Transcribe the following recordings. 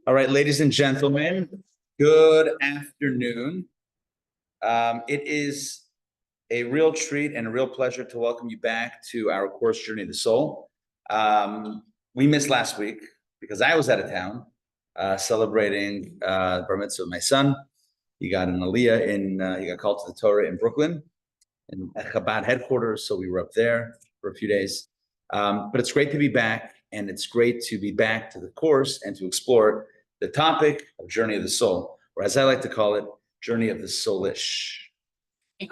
All right, ladies and gentlemen, good afternoon. It is a real treat and a real pleasure to welcome you back to our course, Journey of the Soul. We missed last week because I was out of town celebrating Bar Mitzvah with my son. He got an Aliyah he got called to the Torah in Brooklyn, in Chabad headquarters, so we were up there for a few days. But it's great to be back, and it's great to be back to the course and to explore the topic of Journey of the Soul, or as I like to call it, Journey of the Soulish.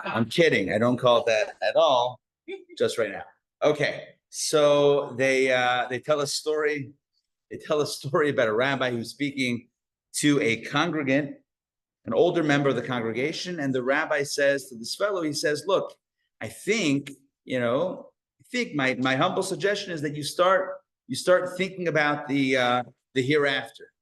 I'm kidding. I don't call it that at all, just right now. Okay, so they tell a story. They tell a story about a rabbi who's speaking to a congregant, an older member of the congregation, and the rabbi says to this fellow, he says, "Look, I think my humble suggestion is that you start thinking about the hereafter."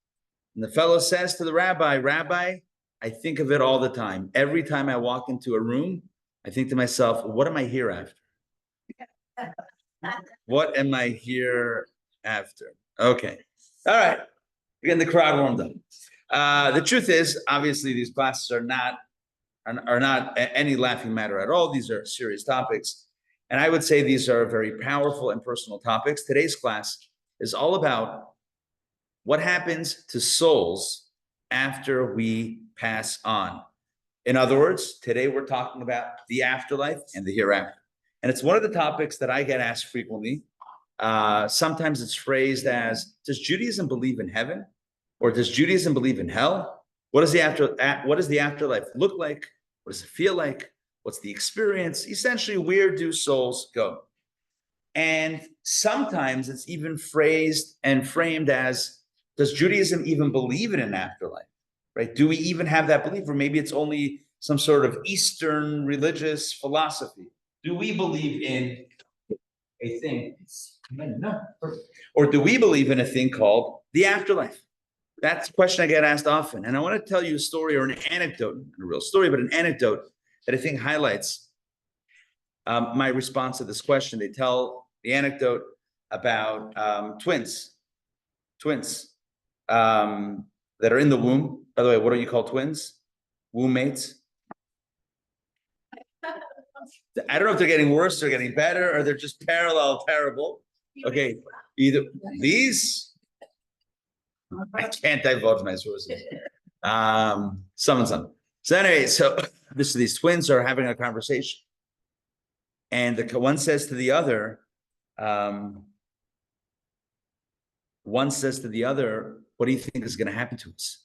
And the fellow says to the rabbi, "Rabbi, I think of it all the time. Every time I walk into a room, I think to myself, what am I here after? What am I here after?" Okay. All right. We're getting the crowd warmed up. The truth is, obviously, these classes are not any laughing matter at all. These are serious topics. And I would say these are very powerful and personal topics. Today's class is all about what happens to souls after we pass on. In other words, today we're talking about the afterlife and the hereafter. And it's one of the topics that I get asked frequently. Sometimes it's phrased as, does Judaism believe in heaven? Or does Judaism believe in hell? What does the afterlife look like? What does it feel like? What's the experience? Essentially, where do souls go? And sometimes it's even phrased and framed as, does Judaism even believe in an afterlife? Right? Do we even have that belief? Or maybe it's only some sort of Eastern religious philosophy. Do we believe in a thing? No. Or do we believe in a thing called the afterlife? That's a question I get asked often. And I want to tell you a story or an anecdote, not a real story, but an anecdote that I think highlights my response to this question. They tell the anecdote about twins that are in the womb. By the way, what do you call twins? Womb mates? I don't know if they're getting worse or getting better, or they're just parallel terrible. Okay, either these, I can't divulge my sources. Some. So anyway, these twins are having a conversation, and one says to the other, what do you think is going to happen to us?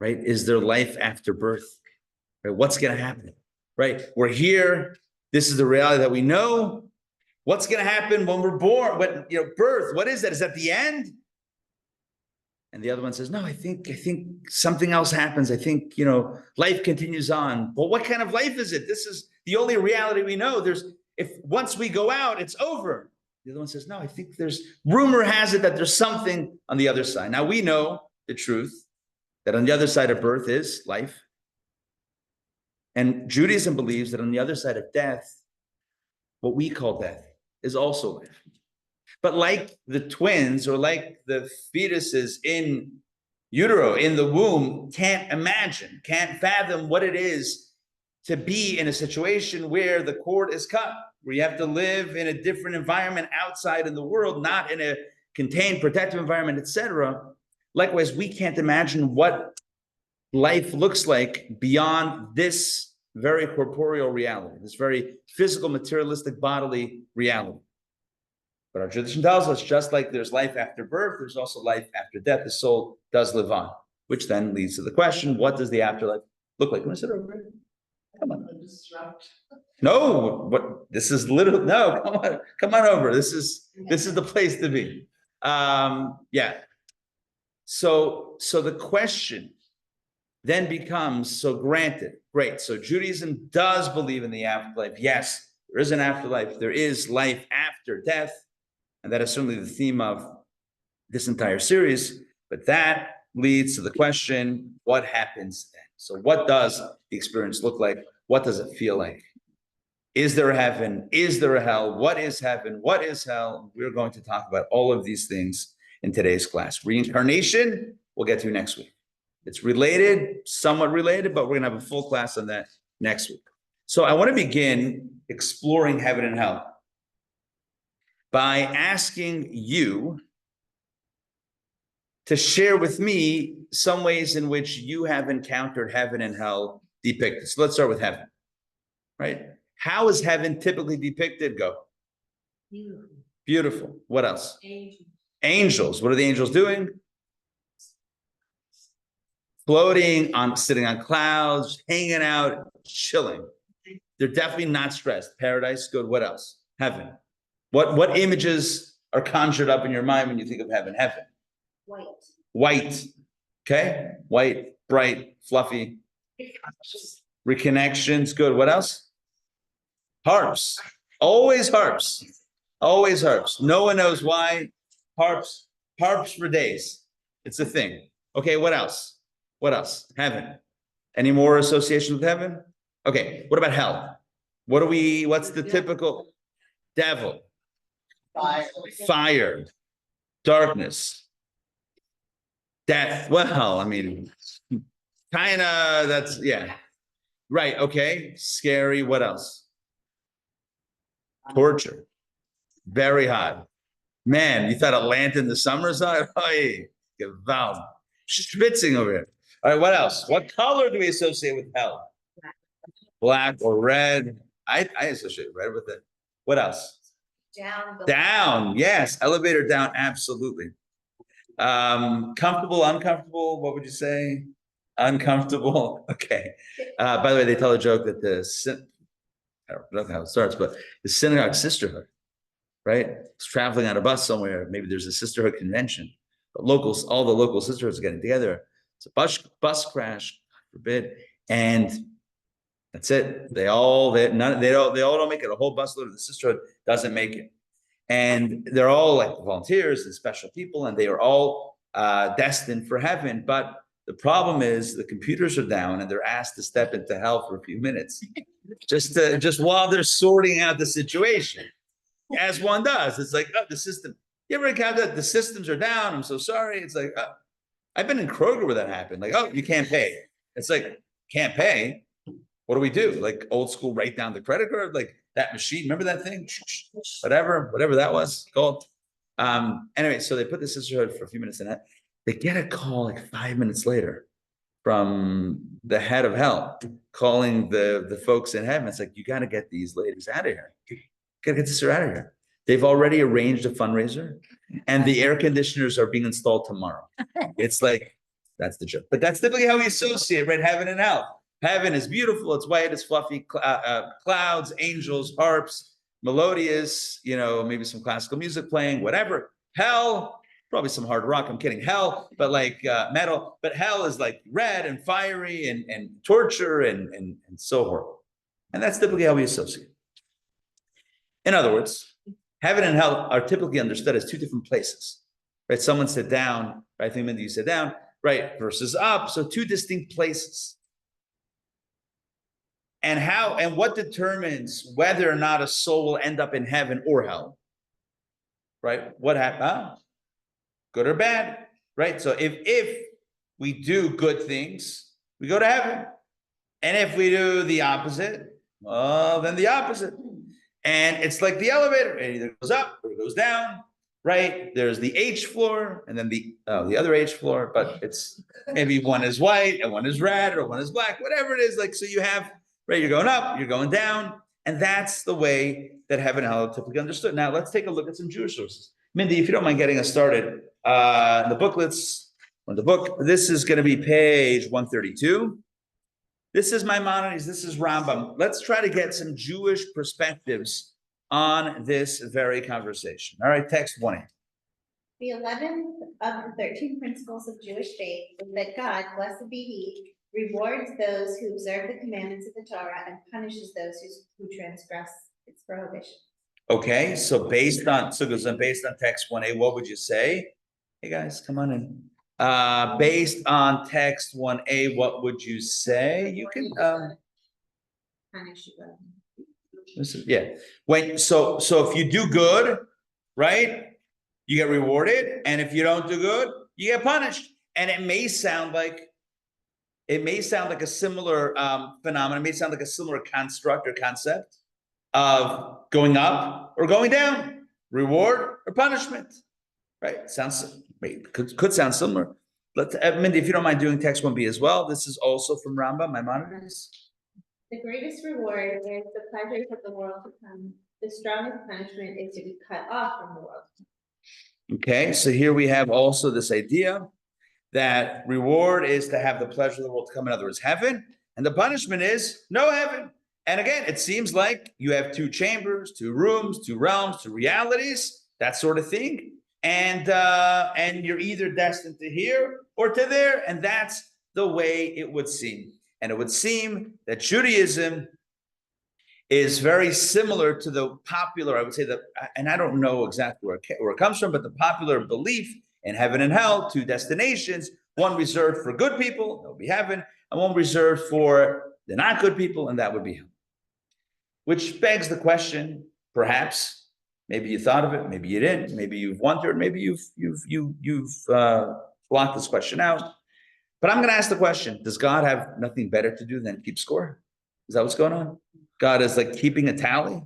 Right? Is there life after birth? Right? What's going to happen? Right? We're here. This is the reality that we know. What's going to happen when we're born? Birth. What is that? Is that the end? And the other one says, "No, I think something else happens. I think, life continues on." Well, what kind of life is it? This is the only reality we know. If once we go out, it's over. The other one says, "No, I think rumor has it that there's something on the other side." Now we know the truth that on the other side of birth is life. And Judaism believes that on the other side of death, what we call death is also life. But like the twins, or like the fetuses in utero, in the womb, can't fathom what it is to be in a situation where the cord is cut, where you have to live in a different environment outside in the world, not in a contained, protective environment, etc. Likewise, we can't imagine what life looks like beyond this very corporeal reality, this very physical, materialistic, bodily reality. But our tradition tells us, just like there's life after birth, there's also life after death. The soul does live on, which then leads to the question, what does the afterlife look like? You want to sit over here? Come on. No, this is literally, no, come on over. This is the place to be. Yeah. So the question then becomes, so granted, great. So Judaism does believe in the afterlife. Yes, there is an afterlife. There is life after death. And that is certainly the theme of this entire series. But that leads to the question, what happens then? So what does the experience look like? What does it feel like? Is there a heaven? Is there a hell? What is heaven? What is hell? We're going to talk about all of these things in today's class. Reincarnation we'll get to next week. It's related, somewhat related, but we're going to have a full class on that next week. So I want to begin exploring heaven and hell by asking you to share with me some ways in which you have encountered heaven and hell depicted. So let's start with heaven, right? How is heaven typically depicted? Go. Beautiful. Beautiful. What else? Angels. Angels. What are the angels doing? Floating on, sitting on clouds, hanging out, chilling. They're definitely not stressed. Paradise, good. What else? Heaven. What images are conjured up in your mind when you think of heaven? Heaven. White. White. Okay. White, bright, fluffy. Reconnections, good. What else? Harps. Always harps. Always harps. No one knows why. Harps. Harps for days. It's a thing. Okay, what else? What else? Heaven. Any more association with heaven? Okay, what about hell? What's the typical? Devil. Fire. Darkness. Death. Well, I mean, kind of, that's, yeah. Right, okay. Scary. What else? Torture. Very hot. Man, you thought a lantern in the summer side? Hey, gewalt. Schwitzing over here. All right, what else? What color do we associate with hell? Black or red? I associate red with it. What else? Down. Down, yes. Elevator down, absolutely. Comfortable, uncomfortable, what would you say? Uncomfortable, okay. By the way, they tell a joke that I don't know how it starts, but the synagogue sisterhood, right? It's traveling on a bus somewhere. Maybe there's a sisterhood convention. But locals, all the local sisterhoods are getting together. It's a bus crash, God forbid, and that's it. They all don't make it. A whole busload of the sisterhood doesn't make it, and they're all like volunteers and special people, and they are all destined for heaven. But the problem is the computers are down, and they're asked to step into hell for a few minutes, just while they're sorting out the situation, as one does. It's like, oh, the system. You ever encounter that the systems are down? I'm so sorry. It's like, oh. I've been in Kroger where that happened. Like, oh, you can't pay. It's like, can't pay. What do we do? Like old school, write down the credit card, like that machine. Remember that thing? Whatever that was called. Anyway, so they put the sisterhood for a few minutes in that. They get a call like 5 minutes later from the head of hell calling the folks in heaven. It's like, you got to get these ladies out of here. You got to get this her out of here. They've already arranged a fundraiser, and the air conditioners are being installed tomorrow. It's like, that's the joke. But that's typically how we associate, right? Heaven and hell. Heaven is beautiful. It's white. It's fluffy. Clouds, angels, harps, melodious, maybe some classical music playing, whatever. Hell, probably some hard rock. I'm kidding. Hell, but like metal. But hell is like red and fiery and torture and so horrible. And that's typically how we associate. In other words, heaven and hell are typically understood as two different places, right? Someone said down, right? I think Mindy, you said down, right? Versus up. So two distinct places. And what determines whether or not a soul will end up in heaven or hell, right? What happened? Good or bad, right? So if we do good things, we go to heaven. And if we do the opposite, well, then the opposite. And it's like the elevator. It either goes up or it goes down, right? There's the H floor and then the other H floor, but it's maybe one is white and one is red or one is black, whatever it is. Like, so you have, right, you're going up, you're going down. And that's the way that heaven and hell are typically understood. Now, let's take a look at some Jewish sources. Mindy, if you don't mind getting us started, the booklets, on the book, this is going to be page 132. This is Maimonides, this is Rambam. Let's try to get some Jewish perspectives on this very conversation. All right, text 1a. The 11th of the 13 principles of Jewish faith is that God, blessed be He, rewards those who observe the commandments of the Torah and punishes those who transgress its prohibitions. Okay, so based on text 1a, what would you say? Hey guys, come on in. Based on text 1a, what would you say? You can so if you do good, right, you get rewarded, and if you don't do good, you get punished. And it may sound like a similar phenomenon, it may sound like a similar construct or concept of going up or going down, reward or punishment, right? Could sound similar. Mindy, if you don't mind doing text 1b as well, this is also from Rambam, Maimonides. The greatest reward is the pleasures of the world to come. The strongest punishment is to be cut off from the world. Okay, so here we have also this idea that reward is to have the pleasure of the world to come, in other words, heaven, and the punishment is no heaven. And again, it seems like you have two chambers, two rooms, two realms, two realities, that sort of thing. And you're either destined to here or to there, and that's the way it would seem. And it would seem that Judaism is very similar to the popular, I would say that, and I don't know exactly where it comes from, but the popular belief in heaven and hell, two destinations, one reserved for good people, that would be heaven, and one reserved for the not good people, and that would be hell. Which begs the question, perhaps, maybe you thought of it, maybe you didn't, maybe you've wondered, maybe you've blocked this question out. But I'm going to ask the question, does God have nothing better to do than keep score? Is that what's going on? God is like keeping a tally?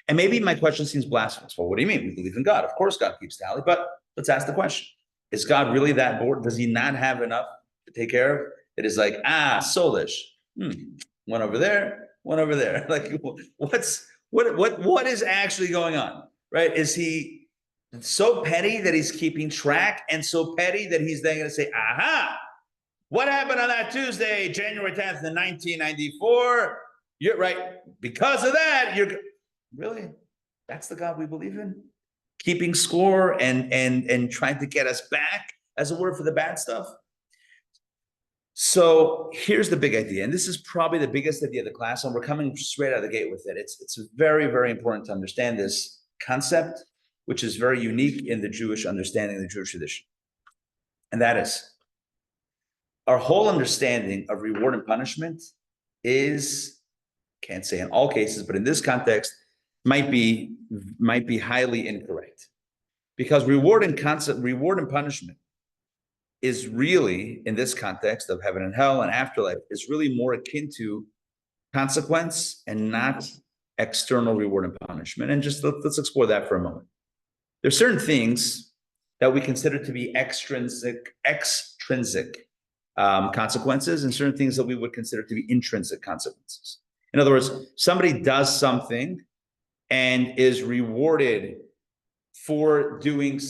And maybe my question seems blasphemous. Well, what do you mean? We believe in God. Of course God keeps tally, but let's ask the question. Is God really that bored? Does he not have enough to take care of? It is like, Sollish, one over there, one over there. Like, what is actually going on, right? Is he so petty that he's keeping track, and so petty that he's then going to say, aha, what happened on that Tuesday, January 10th, in 1994? You're right. Because of that, really, that's the God we believe in? Keeping score and trying to get us back, as a word for the bad stuff? So here's the big idea, and this is probably the biggest idea of the class, and we're coming straight out of the gate with it. It's very, very important to understand this concept, which is very unique in the Jewish understanding, the Jewish tradition. And that is, our whole understanding of reward and punishment is, can't say in all cases, but in this context, might be highly incorrect. Because reward and punishment is really, in this context of heaven and hell and afterlife, is really more akin to consequence and not external reward and punishment. And just let's explore that for a moment. There's certain things that we consider to be extrinsic consequences, and certain things that we would consider to be intrinsic consequences. In other words, somebody does something and is rewarded for doing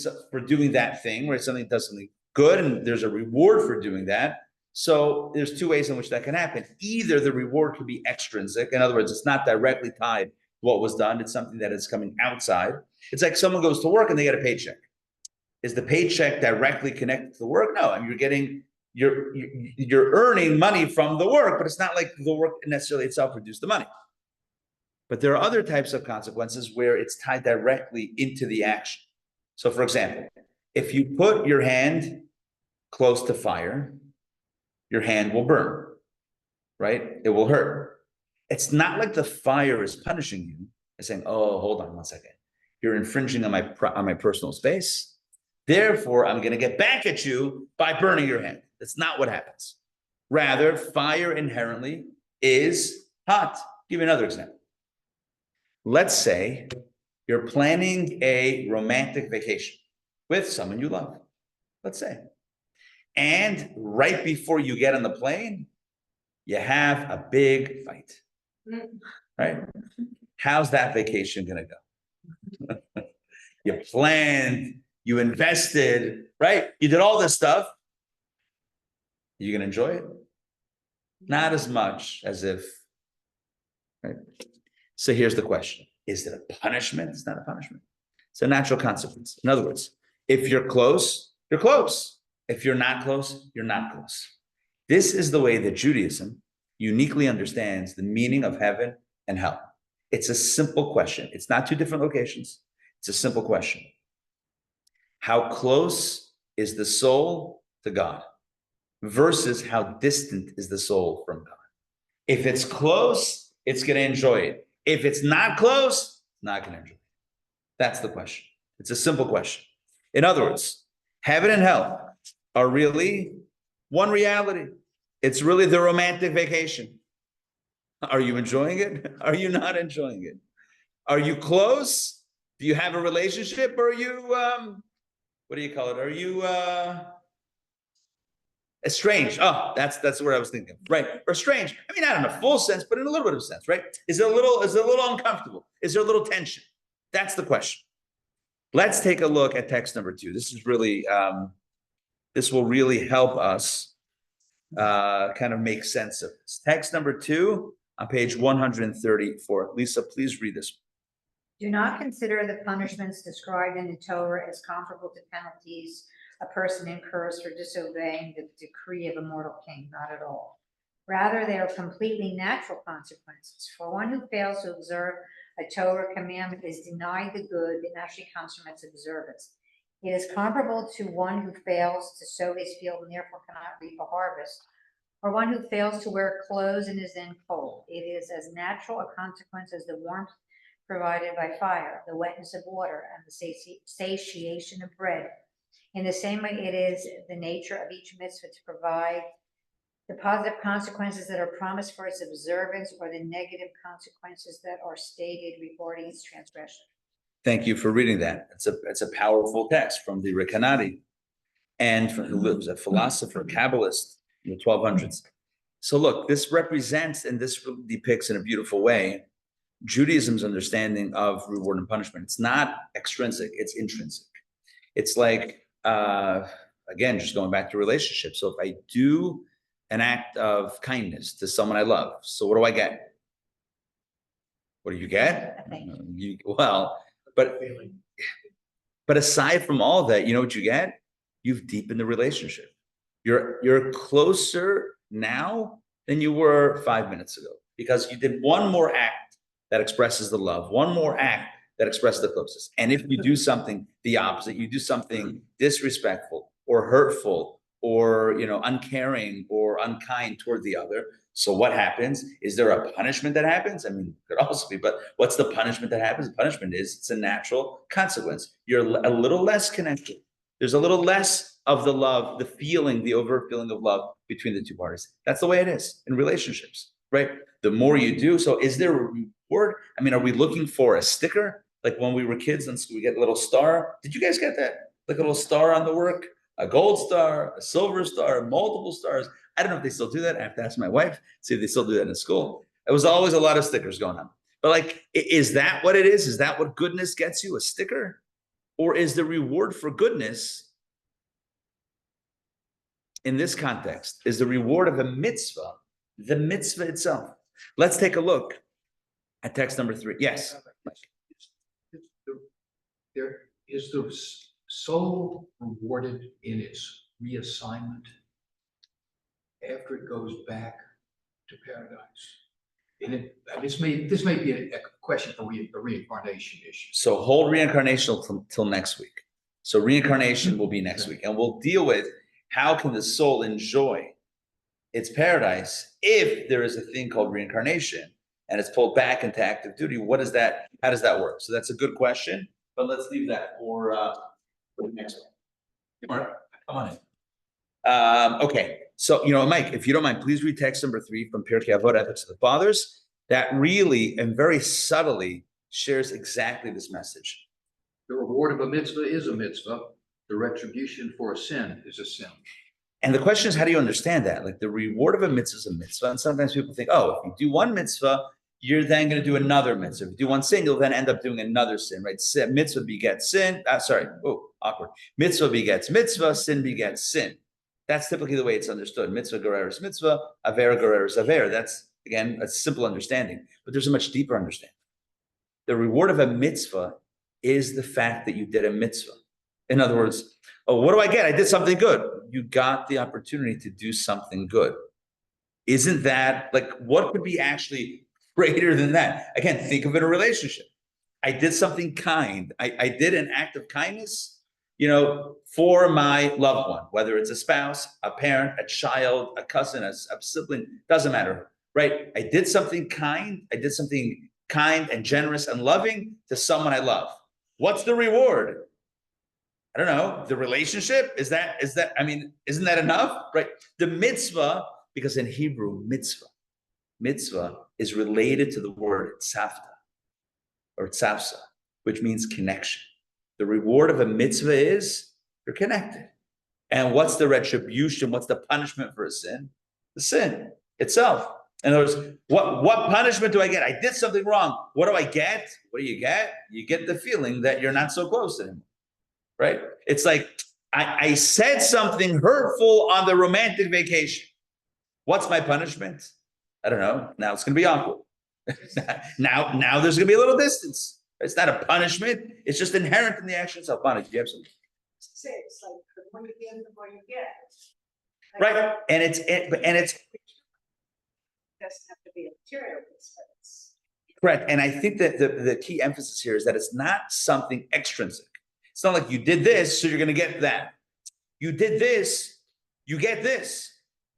that thing, right? Something does something good, and there's a reward for doing that. So there's two ways in which that can happen. Either the reward could be extrinsic, in other words, it's not directly tied to what was done, it's something that is coming outside. It's like someone goes to work and they get a paycheck. Is the paycheck directly connected to the work? No, I mean, you're earning money from the work, but it's not like the work necessarily itself produced the money. But there are other types of consequences where it's tied directly into the action. So for example, if you put your hand close to fire, your hand will burn, right? It will hurt. It's not like the fire is punishing you and saying, oh, hold on one second. You're infringing on my personal space. Therefore, I'm going to get back at you by burning your hand. That's not what happens. Rather, fire inherently is hot. I'll give you another example. Let's say you're planning a romantic vacation with someone you love, let's say. And right before you get on the plane, you have a big fight, right? How's that vacation going to go? You planned, you invested, right? You did all this stuff. You going to enjoy it? Not as much as if, right? So here's the question. Is it a punishment? It's not a punishment. It's a natural consequence. In other words, if you're close, you're close. If you're not close, you're not close. This is the way that Judaism uniquely understands the meaning of heaven and hell. It's a simple question. It's not two different locations. It's a simple question. How close is the soul to God versus how distant is the soul from God? If it's close, it's going to enjoy it. If it's not close, it's not going to enjoy it. That's the question. It's a simple question. In other words, heaven and hell are really one reality. It's really the romantic vacation. Are you enjoying it? Are you not enjoying it? Are you close? Do you have a relationship? Or are you, what do you call it? Are you estranged? Oh, that's what I was thinking, right? Or strange. I mean, not in a full sense, but in a little bit of a sense, right? Is it a little uncomfortable? Is there a little tension? That's the question. Let's take a look at text number 2. This is really, this will really help us kind of make sense of this. Text number 2 on page 134. Lisa, please read this. Do not consider the punishments described in the Torah as comparable to penalties a person incurs for disobeying the decree of a mortal king, not at all. Rather, they are completely natural consequences. For one who fails to observe a Torah commandment is denied the good that actually comes from its observance. It is comparable to one who fails to sow his field and therefore cannot reap a harvest, or one who fails to wear clothes and is then cold. It is as natural a consequence as the warmth provided by fire, the wetness of water, and the satiation of bread. In the same way, it is the nature of each mitzvah to provide the positive consequences that are promised for its observance or the negative consequences that are stated regarding its transgression. Thank you for reading that. It's a powerful text from the Rekanati, and from who was a philosopher, Kabbalist in the 1200s. So look, this represents, and this depicts in a beautiful way, Judaism's understanding of reward and punishment. It's not extrinsic, it's intrinsic. It's like, again, just going back to relationships. So if I do an act of kindness to someone I love, so what do I get? What do you get? But aside from all that, you know what you get? You've deepened the relationship. You're closer now than you were 5 minutes ago, because you did one more act that expresses the love, one more act that expresses the closest. And if you do something the opposite, you do something disrespectful or hurtful or uncaring or unkind toward the other. So what happens? Is there a punishment that happens? I mean, it could also be, but what's the punishment that happens? The punishment is, it's a natural consequence. You're a little less connected. There's a little less of the love, the feeling, the overt feeling of love between the two parties. That's the way it is in relationships, right? The more you do, so is there a reward? I mean, are we looking for a sticker? Like when we were kids in school, we get a little star. Did you guys get that? Like a little star on the work? A gold star, a silver star, multiple stars. I don't know if they still do that. I have to ask my wife, see if they still do that in school. It was always a lot of stickers going on. But like, is that what it is? Is that what goodness gets you, a sticker? Or is the reward for goodness, in this context, is the reward of a mitzvah, the mitzvah itself? Let's take a look at text number 3. Yes. There is the soul rewarded in its reassignment after it goes back to paradise. And this may be a question for a reincarnation issue. So hold reincarnation till next week. So reincarnation will be next week, and we'll deal with how can the soul enjoy its paradise if there is a thing called reincarnation and it's pulled back into active duty. What is that? How does that work? So that's a good question, but let's leave that for the next one. All right, come on in. Okay, so Mike, if you don't mind, please read text number 3 from Pirkei Avot, Ethics of the Fathers. That really and very subtly shares exactly this message. The reward of a mitzvah is a mitzvah. The retribution for a sin is a sin. And the question is, how do you understand that? Like, the reward of a mitzvah is a mitzvah. And sometimes people think, oh, if you do one mitzvah, you're then going to do another mitzvah. If you do one sin, you'll then end up doing another sin, right? Mitzvah begets sin. Awkward. Mitzvah begets mitzvah. Sin begets sin. That's typically the way it's understood. Mitzvah gereris mitzvah. Aver gereris aver. That's, again, a simple understanding. But there's a much deeper understanding. The reward of a mitzvah is the fact that you did a mitzvah. In other words, oh, what do I get? I did something good. You got the opportunity to do something good. Isn't that, like, what could be actually greater than that? Again, think of it in a relationship. I did something kind. I did an act of kindness, for my loved one, whether it's a spouse, a parent, a child, a cousin, a sibling, doesn't matter, right? I did something kind. I did something kind and generous and loving to someone I love. What's the reward? I don't know, the relationship, is that, I mean, isn't that enough, right? The mitzvah, because in Hebrew, mitzvah is related to the word tzavta or tzavsa, which means connection. The reward of a mitzvah is you're connected. And what's the retribution? What's the punishment for a sin? The sin itself. In other words, what punishment do I get? I did something wrong. What do I get? What do you get? You get the feeling that you're not so close to him, right? It's like, I said something hurtful on the romantic vacation. What's my punishment? I don't know. Now it's going to be awkward. now there's going to be a little distance. It's not a punishment. It's just inherent in the action itself. Bonnie, do you have something? Say it's like the more you give, the more you get. Right. And it's Doesn't have to be a material piece, but it's. correct. And I think that the key emphasis here is that it's not something extrinsic. It's not like you did this, so you're going to get that. You did this, you get this.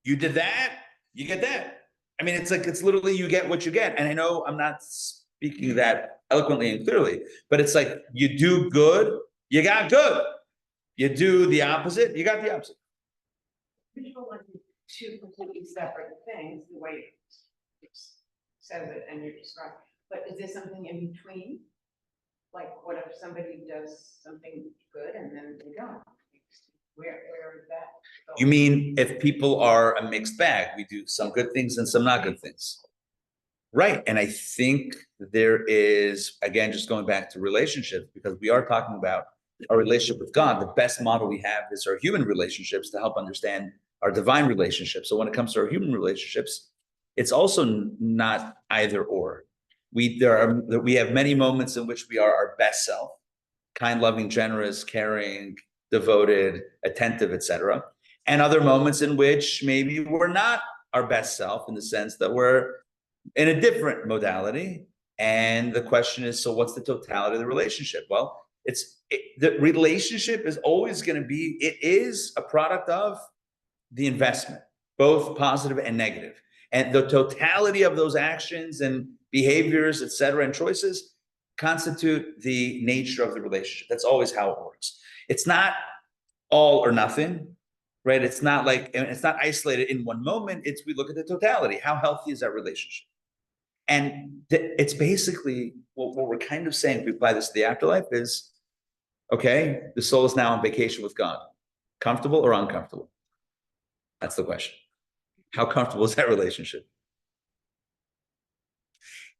You did that, you get that. I mean, it's like, it's literally you get what you get. And I know I'm not speaking that eloquently and clearly, but it's like you do good, you got good. You do the opposite, you got the opposite. Visual like two completely separate things, the way it says it and you're describing. But is there something in between? Like, what if somebody does something good and then they don't? Where is that? You mean if people are a mixed bag, we do some good things and some not good things. Right. And I think there is, again, just going back to relationships, because we are talking about our relationship with God. The best model we have is our human relationships to help understand our divine relationships. So when it comes to our human relationships, it's also not either or. We have many moments in which we are our best self, kind, loving, generous, caring, devoted, attentive, etc. And other moments in which maybe we're not our best self, in the sense that we're in a different modality. And the question is, so what's the totality of the relationship? Well, the relationship is always going to be, it is a product of the investment, both positive and negative. And the totality of those actions and behaviors, etc., and choices constitute the nature of the relationship. That's always how it works. It's not all or nothing, right? It's not like, and it's not isolated in one moment. It's, we look at the totality. How healthy is that relationship? And it's basically what we're kind of saying, if we apply this to the afterlife, is, okay, the soul is now on vacation with God. Comfortable or uncomfortable? That's the question. How comfortable is that relationship?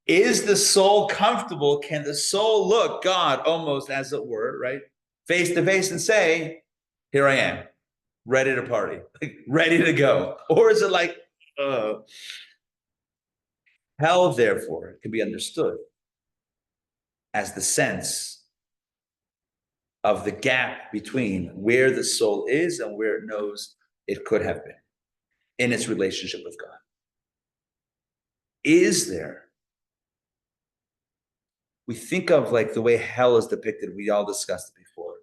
Is the soul comfortable? Can the soul look God almost, as it were, right, face to face and say, here I am, ready to party, like, ready to go? Or is it like, hell, therefore, can be understood as the sense of the gap between where the soul is and where it knows it could have been in its relationship with God. Is there? We think of like the way hell is depicted, we all discussed it before.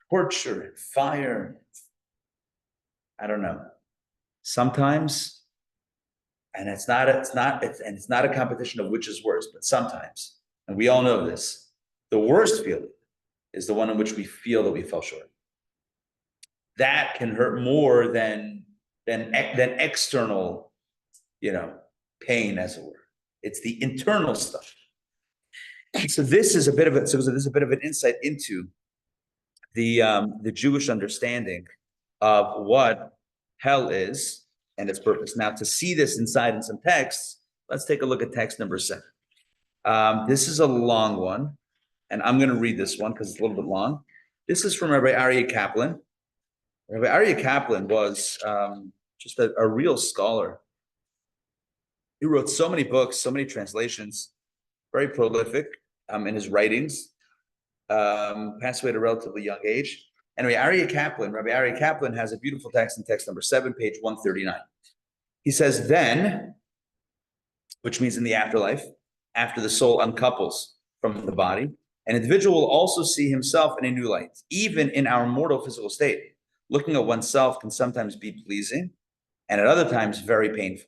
Torture and fire. I don't know. Sometimes, and it's not a competition of which is worse, but sometimes, and we all know this, the worst feeling is the one in which we feel that we fell short. That can hurt more than external, pain, as it were. It's the internal stuff. So this is a bit of an insight into the Jewish understanding of what hell is and its purpose. Now, to see this inside in some texts, let's take a look at text number 7. This is a long one, and I'm going to read this one because it's a little bit long. This is from Rabbi Ari Kaplan. Rabbi Ari Kaplan was just a real scholar. He wrote so many books, so many translations, very prolific in his writings. Passed away at a relatively young age. And Rabbi Ari Kaplan has a beautiful text in text number 7, page 139. He says, then, which means in the afterlife, after the soul uncouples from the body, an individual will also see himself in a new light. Even in our mortal physical state, looking at oneself can sometimes be pleasing and at other times very painful.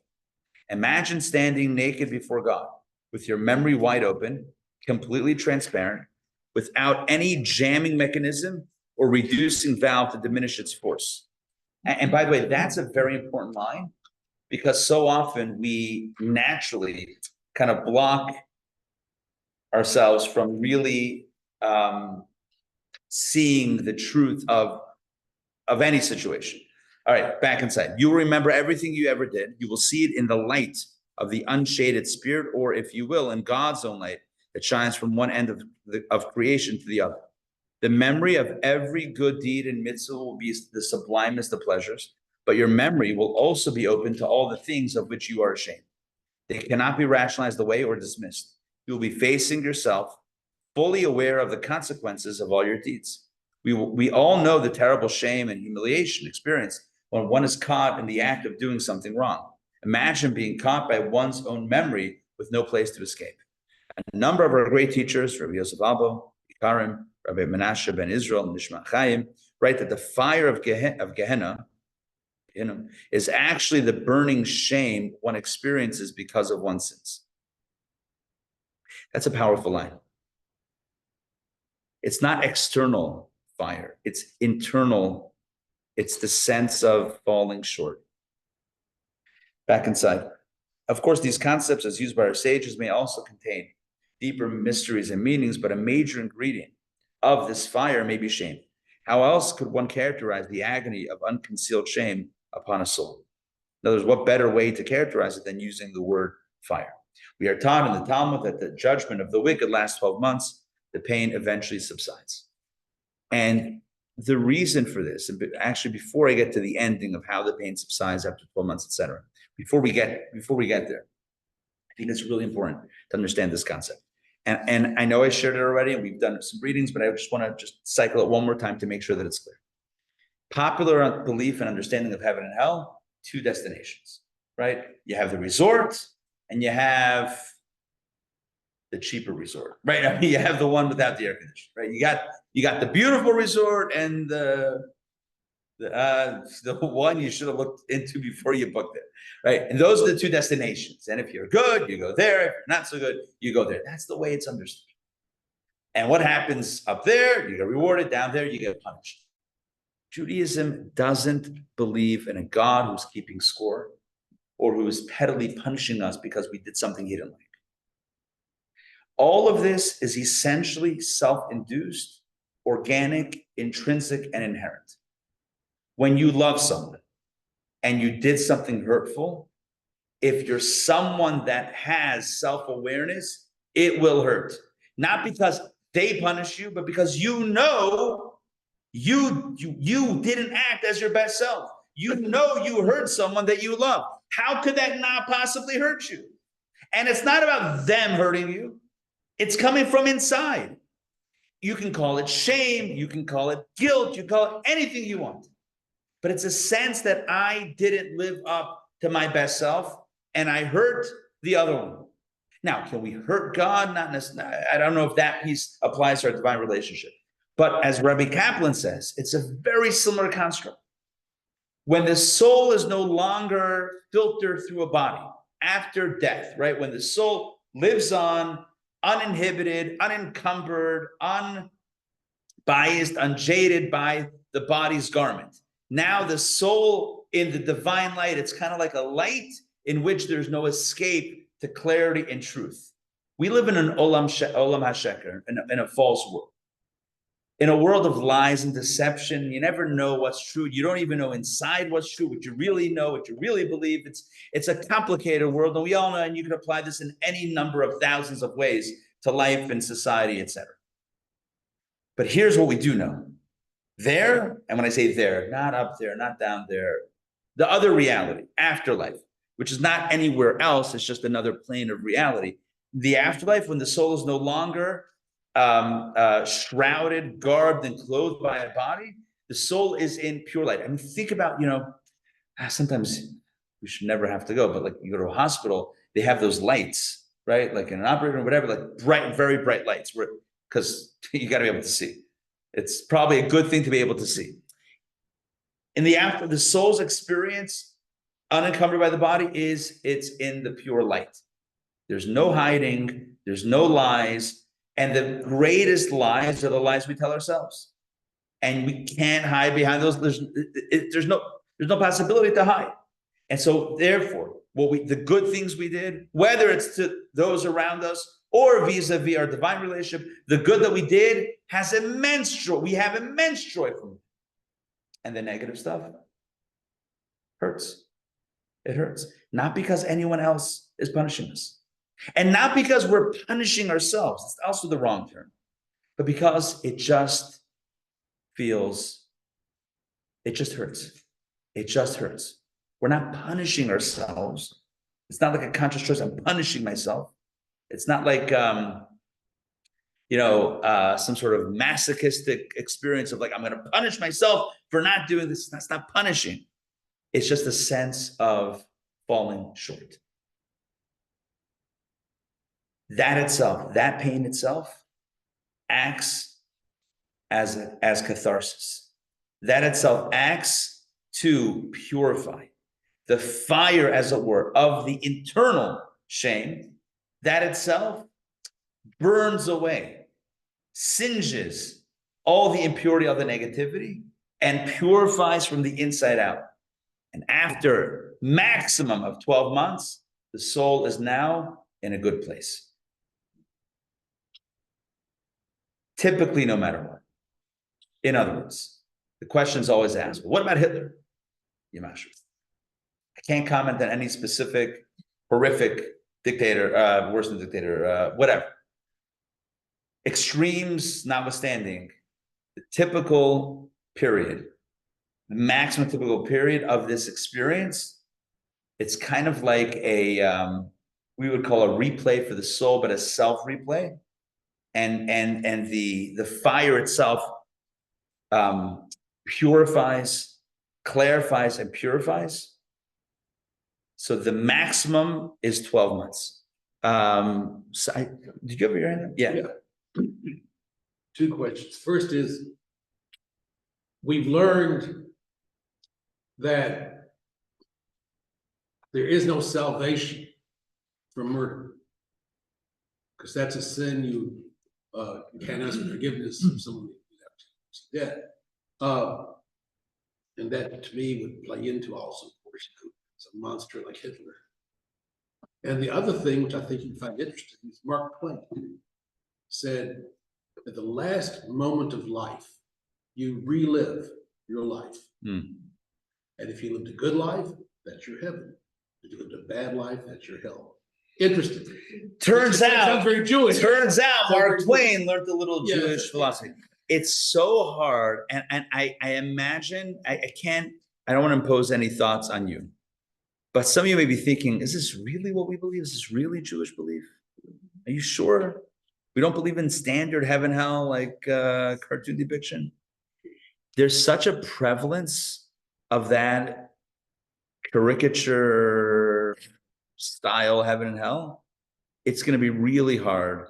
Imagine standing naked before God with your memory wide open, completely transparent, without any jamming mechanism or reducing valve to diminish its force. And by the way, that's a very important line, because so often we naturally kind of block ourselves from really seeing the truth of any situation. All right, back inside. You will remember everything you ever did. You will see it in the light of the unshaded spirit, or if you will, in God's own light that shines from one end of creation to the other. The memory of every good deed and mitzvah will be the sublimest of pleasures, but your memory will also be open to all the things of which you are ashamed. They cannot be rationalized away or dismissed. You will be facing yourself, fully aware of the consequences of all your deeds. We all know the terrible shame and humiliation experienced when one is caught in the act of doing something wrong. Imagine being caught by one's own memory with no place to escape. A number of our great teachers, Rabbi Yosef Abba, Karim, Rabbi Menashe ben Israel, and Nishma Chaim, write that the fire of Gehenna is actually the burning shame one experiences because of one's sins. That's a powerful line. It's not external fire, it's internal. It's the sense of falling short. Back inside. Of course, these concepts, as used by our sages, may also contain deeper mysteries and meanings, but a major ingredient of this fire may be shame. How else could one characterize the agony of unconcealed shame upon a soul? In other words, what better way to characterize it than using the word fire? We are taught in the Talmud that the judgment of the wicked lasts 12 months. The pain eventually subsides. And the reason for this, and actually before I get to the ending of how the pain subsides after 12 months, etc., before we get there, I think it's really important to understand this concept. And I know I shared it already, and we've done some readings, but I just want to just cycle it one more time to make sure that it's clear. Popular belief and understanding of heaven and hell, two destinations, right? You have the resort, and you have the cheaper resort, right? I mean, you have the one without the air conditioning, right? You got the beautiful resort and the one you should have looked into before you booked it, right? And those are the two destinations. And if you're good, you go there. If you're not so good, you go there. That's the way it's understood. And what happens up there, you get rewarded. Down there, you get punished. Judaism doesn't believe in a God who's keeping score or who is pettily punishing us because we did something he didn't like. All of this is essentially self-induced, organic, intrinsic, and inherent. When you love someone and you did something hurtful, if you're someone that has self-awareness, it will hurt. Not because they punish you, but because you know you didn't act as your best self. You know you hurt someone that you love. How could that not possibly hurt you? And it's not about them hurting you. It's coming from inside. You can call it shame. You can call it guilt. You call it anything you want. But it's a sense that I didn't live up to my best self and I hurt the other one. Now, can we hurt God? Not necessarily. I don't know if that piece applies to our divine relationship. But as Rabbi Kaplan says, it's a very similar construct. When the soul is no longer filtered through a body after death, right? When the soul lives on, uninhibited, unencumbered, unbiased, unjaded by the body's garment. Now the soul in the divine light, it's kind of like a light in which there's no escape to clarity and truth. We live in an olam hasheker, in a false world. In a world of lies and deception, you never know what's true. You don't even know inside what's true, what you really know, what you really believe. It's a complicated world, and we all know, and you can apply this in any number of thousands of ways to life and society, etc. But here's what we do know. There, and when I say there, not up there, not down there, the other reality, afterlife, which is not anywhere else, it's just another plane of reality. The afterlife, when the soul is no longer shrouded, garbed, and clothed by a body, the soul is in pure light. I mean, think about, sometimes we should never have to go, but like you go to a hospital, they have those lights, right? Like in an operating room, whatever, like bright, very bright lights, because you got to be able to see. It's probably a good thing to be able to see. In the after, the soul's experience, unencumbered by the body, it's in the pure light. There's no hiding, there's no lies, and the greatest lies are the lies we tell ourselves. And we can't hide behind those. There's no possibility to hide. And so therefore, the good things we did, whether it's to those around us or vis-a-vis our divine relationship, the good that we did has immense joy. We have immense joy from it. And the negative stuff hurts. It hurts. Not because anyone else is punishing us. And not because we're punishing ourselves. It's also the wrong term. But because it just feels, it just hurts. It just hurts. We're not punishing ourselves. It's not like a conscious choice. I'm punishing myself. It's not like, some sort of masochistic experience of like, I'm going to punish myself for not doing this. That's not punishing. It's just a sense of falling short. That itself, that pain itself, acts as catharsis. That itself acts to purify the fire, as it were, of the internal shame. That itself burns away, singes all the impurity of the negativity, and purifies from the inside out. And after maximum of 12 months, the soul is now in a good place. Typically, no matter what. In other words, the question is always asked, well, what about Hitler? Yamashir. I can't comment on any specific horrific dictator, worse than dictator, whatever. Extremes notwithstanding, the typical period, the maximum typical period of this experience, it's kind of like a, we would call a replay for the soul, but a self-replay. And the fire itself purifies, clarifies, and purifies. So the maximum is 12 months. Did you have your hand up? Yeah. Two questions. First is, we've learned that there is no salvation from murder, because that's a sin. You can't ask for forgiveness of someone who's dead. And that to me would play into also, of course, it's a monster like Hitler. And the other thing, which I think you find interesting, is Mark Twain said, at the last moment of life, you relive your life. And if you lived a good life, that's your heaven. If you lived a bad life, that's your hell. Interesting. Turns out, very Jewish. Mark Twain learned a little Jewish philosophy. It's so hard, and I imagine, I don't want to impose any thoughts on you, but some of you may be thinking, is this really what we believe? Is this really Jewish belief? Are you sure? We don't believe in standard heaven, hell, like cartoon depiction? There's such a prevalence of that caricature style heaven and hell. It's going to be really hard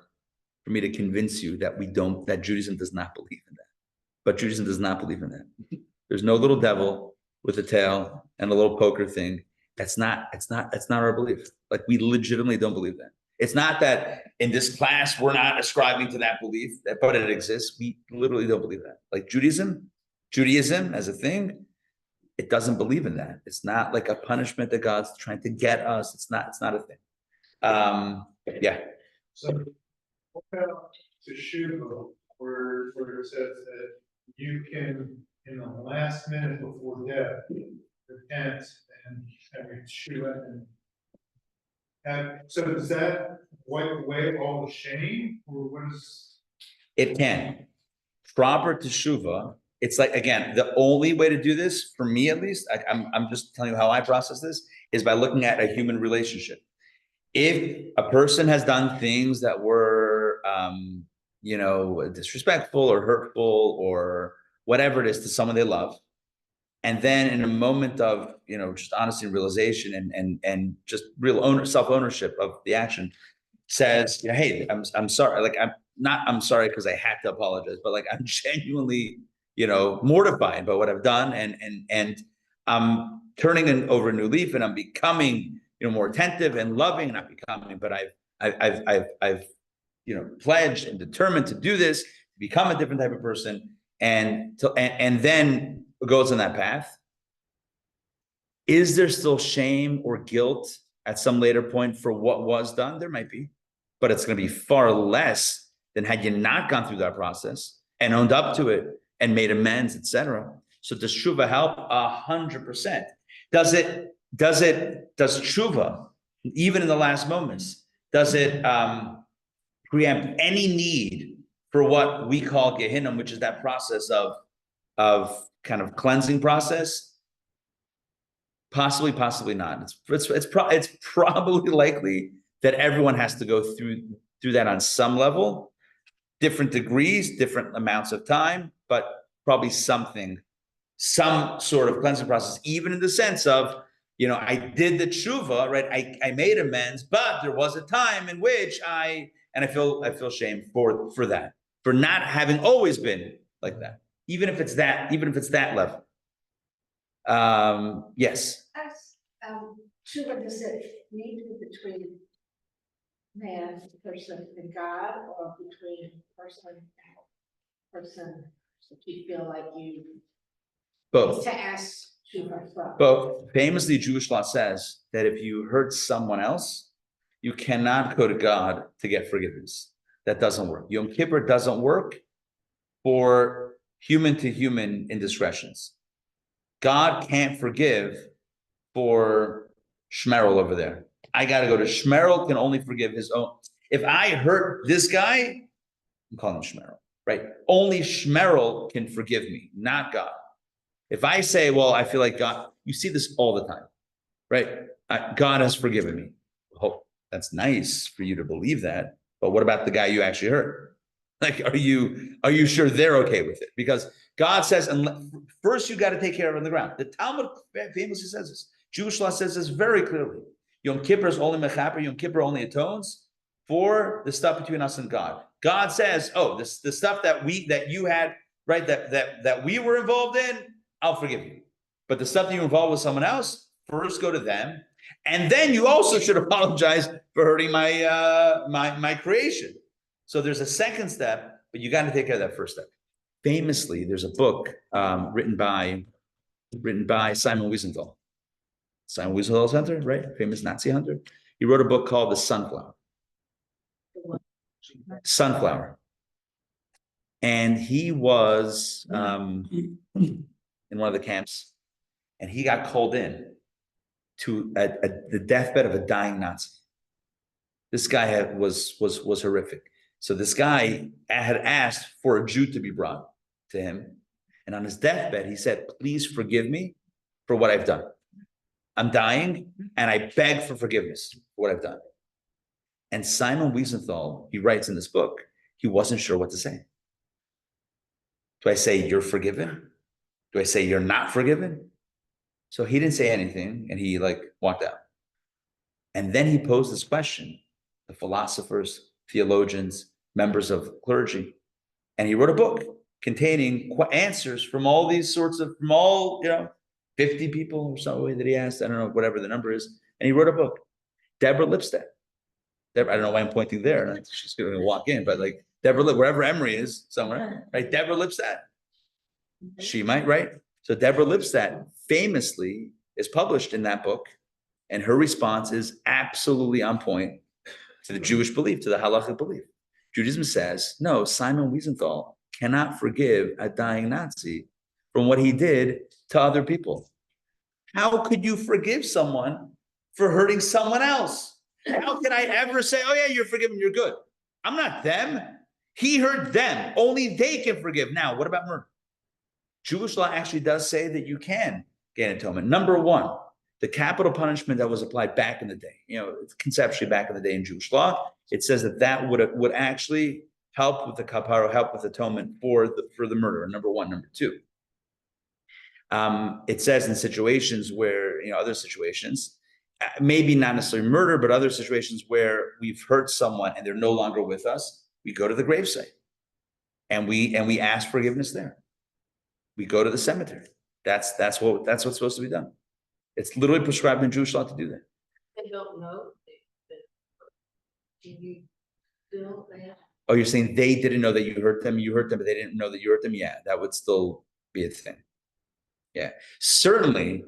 for me to convince you that that Judaism does not believe in that. But Judaism does not believe in that. There's no little devil with a tail and a little poker thing. That's not our belief. Like, we legitimately don't believe that. It's not that in this class we're not ascribing to that belief, but it exists. We literally don't believe that. Like Judaism as a thing, it doesn't believe in that. It's not like a punishment that God's trying to get us. It's not a thing. Yeah. So what about Teshuva, where it says that you can, in the last minute before death, repent and have your Teshuva, and so does that wipe away all the shame, or what is? It can. Proper Teshuva. It's like, again, the only way to do this, for me at least, I'm just telling you how I process this, is by looking at a human relationship. If a person has done things that were, disrespectful or hurtful or whatever it is to someone they love, and then in a moment of, just honesty and realization and just real self-ownership of the action, says, hey, I'm sorry. Like, I'm sorry because I had to apologize, but like, I'm genuinely, mortified by what I've done, and I'm turning over a new leaf, and I'm becoming, more attentive and loving, not becoming, but I've pledged and determined to do this, to become a different type of person. and then goes on that path, is there still shame or guilt at some later point for what was done? There might be, but it's going to be far less than had you not gone through that process and owned up to it and made amends, etc. So does tshuva help? 100%. Does tshuva, even in the last moments, does it preempt any need for what we call Gehinnom, which is that process of kind of cleansing process? Possibly, possibly not. It's probably likely that everyone has to go through that on some level, different degrees, different amounts of time, but probably some sort of cleansing process, even in the sense of, I did the tshuva, right? I made amends, but there was a time in which I feel shame for that, for not having always been like that, even if it's that level. Yes. Tshuva, does it need to be between man, person, and God, or between person and person? If you feel like you Both. to ask Tshuva from. Both. Famously, Jewish law says that if you hurt someone else, you cannot go to God to get forgiveness. That doesn't work. Yom Kippur doesn't work for human to human indiscretions. God can't forgive for Shmerel over there. I got to go to Shmerel, can only forgive his own. If I hurt this guy, I'm calling him Shmerel, right? Only Shmerel can forgive me, not God. If I say, well, I feel like God, you see this all the time, right? God has forgiven me. Oh, that's nice for you to believe that. But what about the guy you actually hurt? Like, are you sure they're okay with it? Because God says, first you got to take care of it on the ground. The Talmud famously says this. Jewish law says this very clearly. Yom Kippur is only mechaper. Yom Kippur only atones for the stuff between us and God. God says, oh, the stuff that you had, right, that we were involved in, I'll forgive you. But the stuff that you involved with someone else, first go to them. And then you also should apologize for hurting my creation. So there's a second step, but you got to take care of that first step. Famously, there's a book written by Simon Wiesenthal. Simon Wiesenthal hunter, right? Famous Nazi hunter. He wrote a book called The Sunflower. Sunflower. And he was in one of the camps, and he got called in to the deathbed of a dying Nazi. This guy was horrific. So this guy had asked for a Jew to be brought to him. And on his deathbed, he said, please forgive me for what I've done. I'm dying, and I beg for forgiveness for what I've done. And Simon Wiesenthal, he writes in this book, he wasn't sure what to say. Do I say you're forgiven? Do I say you're not forgiven? So he didn't say anything, and he walked out. And then he posed this question, the philosophers, theologians, members of clergy, and he wrote a book containing answers from all these sorts of, 50 people or so that he asked, I don't know, whatever the number is, and he wrote a book. Deborah Lipstadt. I don't know why I'm pointing there. She's going to walk in, but Deborah, wherever Emory is, somewhere, right? Deborah Lipstadt. She might, right? So Deborah Lipstadt famously is published in that book, and her response is absolutely on point to the Jewish belief, to the halachic belief. Judaism says, no, Simon Wiesenthal cannot forgive a dying Nazi from what he did to other people. How could you forgive someone for hurting someone else? How can I ever say, oh yeah, you're forgiven, you're good? I'm not them. He hurt them. Only they can forgive. Now, what about murder? Jewish law actually does say that you can gain atonement. Number one, the capital punishment that was applied back in the day, conceptually back in the day in Jewish law, it says that would actually help with the kapara, help with atonement for the murderer. Number one. Number two, it says in situations where, other situations, maybe not necessarily murder, but other situations where we've hurt someone and they're no longer with us, we go to the gravesite and we ask forgiveness there. We go to the cemetery. That's what's supposed to be done. It's literally prescribed in Jewish law to do that. They don't know. Do you feel that? Oh, you're saying they didn't know that you hurt them, but they didn't know that you hurt them? Yeah, that would still be a thing. Yeah, certainly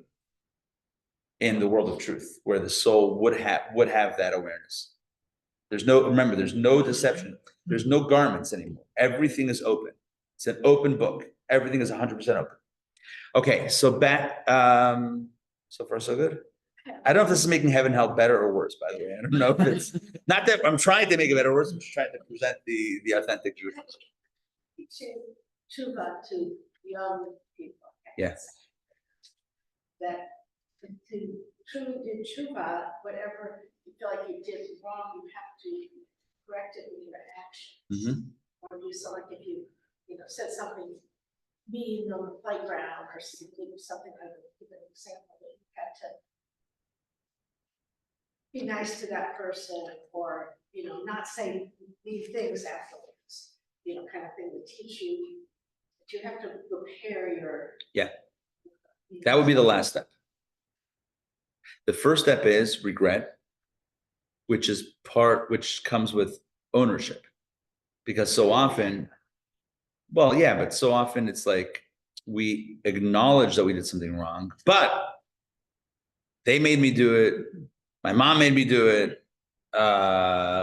in the world of truth, where the soul would have that awareness. Remember, there's no deception. There's no garments anymore. Everything is open. It's an open book. Everything is 100% open. Okay, so back, so far so good. I don't know if this is making heaven hell better or worse, by the way. I don't know if it's, not that I'm trying to make it better or worse, I'm just trying to present the authentic Jewish. Tshuva to young people. Yes. That to truly do tshuva, whatever you feel like you did wrong, you have to correct it with your action. Or do so, like if you said something mean on the playground or something, I would give an example that you had to be nice to that person, or not say mean things afterwards, kind of thing to teach you that you have to repair your. Yeah. That would be the last step. The first step is regret, which comes with ownership. Because so often, well, yeah, but so often it's like we acknowledge that we did something wrong, but they made me do it. My mom made me do it.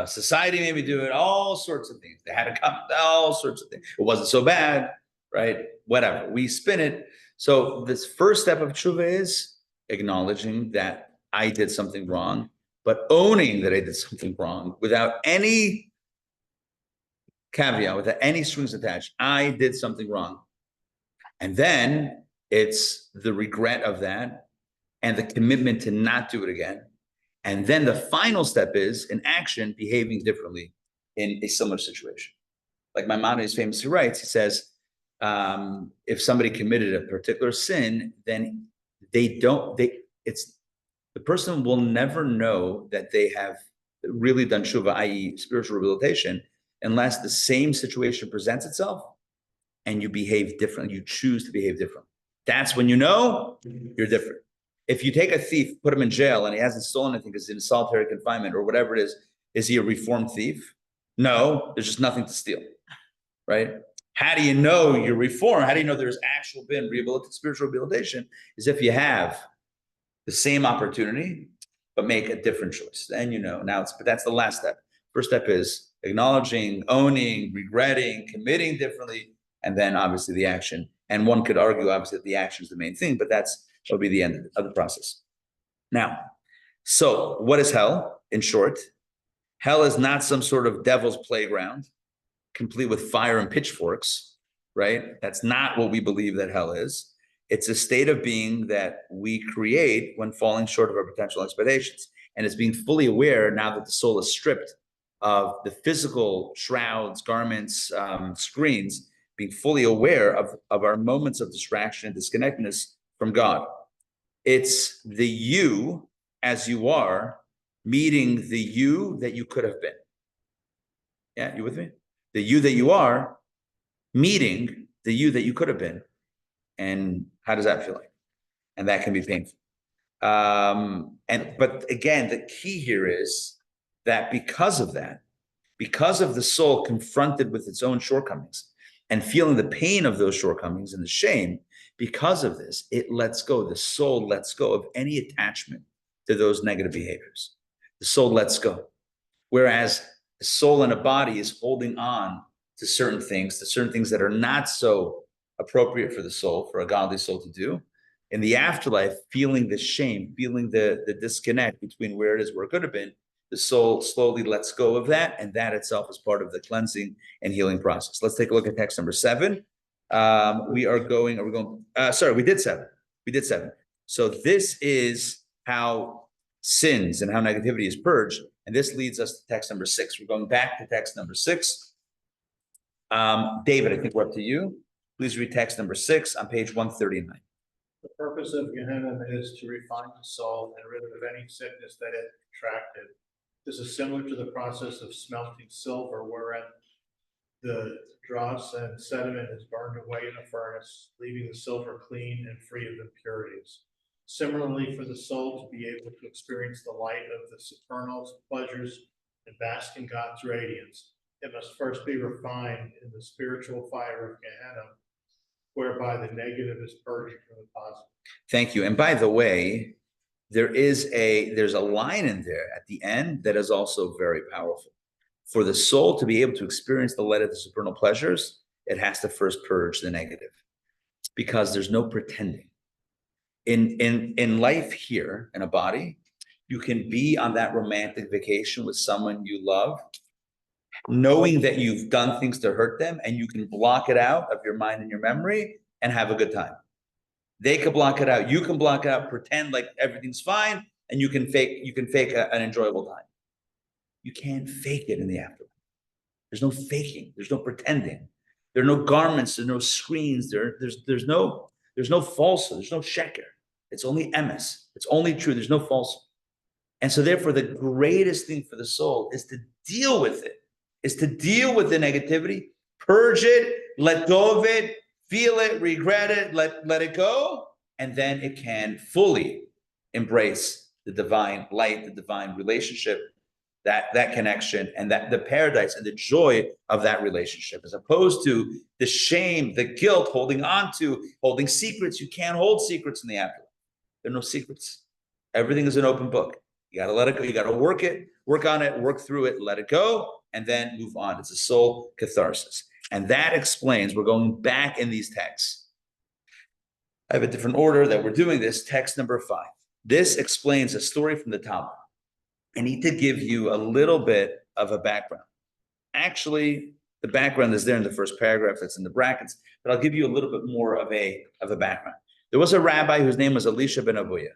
Society made me do it. All sorts of things. They had to come. All sorts of things. It wasn't so bad, right? Whatever. We spin it. So this first step of tshuva is acknowledging that I did something wrong, but owning that I did something wrong without any caveat, without any strings attached. I did something wrong. And then it's the regret of that and the commitment to not do it again. And then the final step is in action, behaving differently in a similar situation. Like Maimonides famously writes, he says, if somebody committed a particular sin, then the person will never know that they have really done tshuva, i.e. spiritual rehabilitation, unless the same situation presents itself and you behave differently, you choose to behave differently. That's when you know you're different. If you take a thief, put him in jail, and he hasn't stolen anything because he's in solitary confinement or whatever it is he a reformed thief? No, there's just nothing to steal, right? How do you know you're reformed? How do you know there's actual been spiritual rehabilitation? Is if you have the same opportunity, but make a different choice. Then you know. But that's the last step. First step is acknowledging, owning, regretting, committing differently, and then obviously the action. And one could argue, obviously, that the action is the main thing, but that'll be the end of the process. Now, so what is hell? In short, hell is not some sort of devil's playground, complete with fire and pitchforks, right? That's not what we believe that hell is. It's a state of being that we create when falling short of our potential expectations. And it's being fully aware now that the soul is stripped of the physical shrouds, garments, screens, being fully aware of our moments of distraction and disconnectedness from God. It's the you as you are meeting the you that you could have been. Yeah, you with me? The you that you are meeting the you that you could have been. And how does that feel like? And that can be painful. But again, the key here is that because of that, because of the soul confronted with its own shortcomings and feeling the pain of those shortcomings and the shame, because of this, it lets go. The soul lets go of any attachment to those negative behaviors. The soul lets go. Whereas the soul in a body is holding on to certain things that are not so appropriate for the soul, for a godly soul to do. In the afterlife, feeling the shame, feeling the disconnect between where it is, where it could have been, the soul slowly lets go of that, and that itself is part of the cleansing and healing process. Let's take a look at text number 7. We did 7. We did 7. So this is how sins and how negativity is purged, and this leads us to text number 6. We're going back to text number 6. David, I think we're up to you. Please read text number 6 on page 139. The purpose of Gehenna is to refine the soul and rid it of any sickness that it contracted. This is similar to the process of smelting silver, wherein the dross and sediment is burned away in a furnace, leaving the silver clean and free of impurities. Similarly, for the soul to be able to experience the light of the supernal pleasures and bask in God's radiance, it must first be refined in the spiritual fire of Gehenna, whereby the negative is purged from the positive. Thank you. And by the way, there's a line in there at the end that is also very powerful. For the soul to be able to experience the light of the supernal pleasures, it has to first purge the negative, because there's no pretending. In life here, in a body, you can be on that romantic vacation with someone you love, knowing that you've done things to hurt them, and you can block it out of your mind and your memory and have a good time. They can block it out. You can block it out, pretend like everything's fine, and you can fake an enjoyable time. You can't fake it in the afterlife. There's no faking. There's no pretending. There are no garments. There's no screens. There's no falsehood. There's no sheker. It's only emes. It's only true. There's no falsehood. And so therefore, the greatest thing for the soul is to deal with it, is to deal with the negativity, purge it, let go of it, feel it, regret it, let it go, and then it can fully embrace the divine light, the divine relationship, that connection, and that the paradise and the joy of that relationship, as opposed to the shame, the guilt, holding secrets. You can't hold secrets in the afterlife. There are no secrets. Everything is an open book. You got to let it go. You got to work on it, work through it, let it go, and then move on. It's a soul catharsis. And that explains, we're going back in these texts. I have a different order that we're doing this. Text number 5. This explains a story from the Talmud. I need to give you a little bit of a background. Actually, the background is there in the first paragraph that's in the brackets, but I'll give you a little bit more of a background. There was a rabbi whose name was Elisha ben Abuya.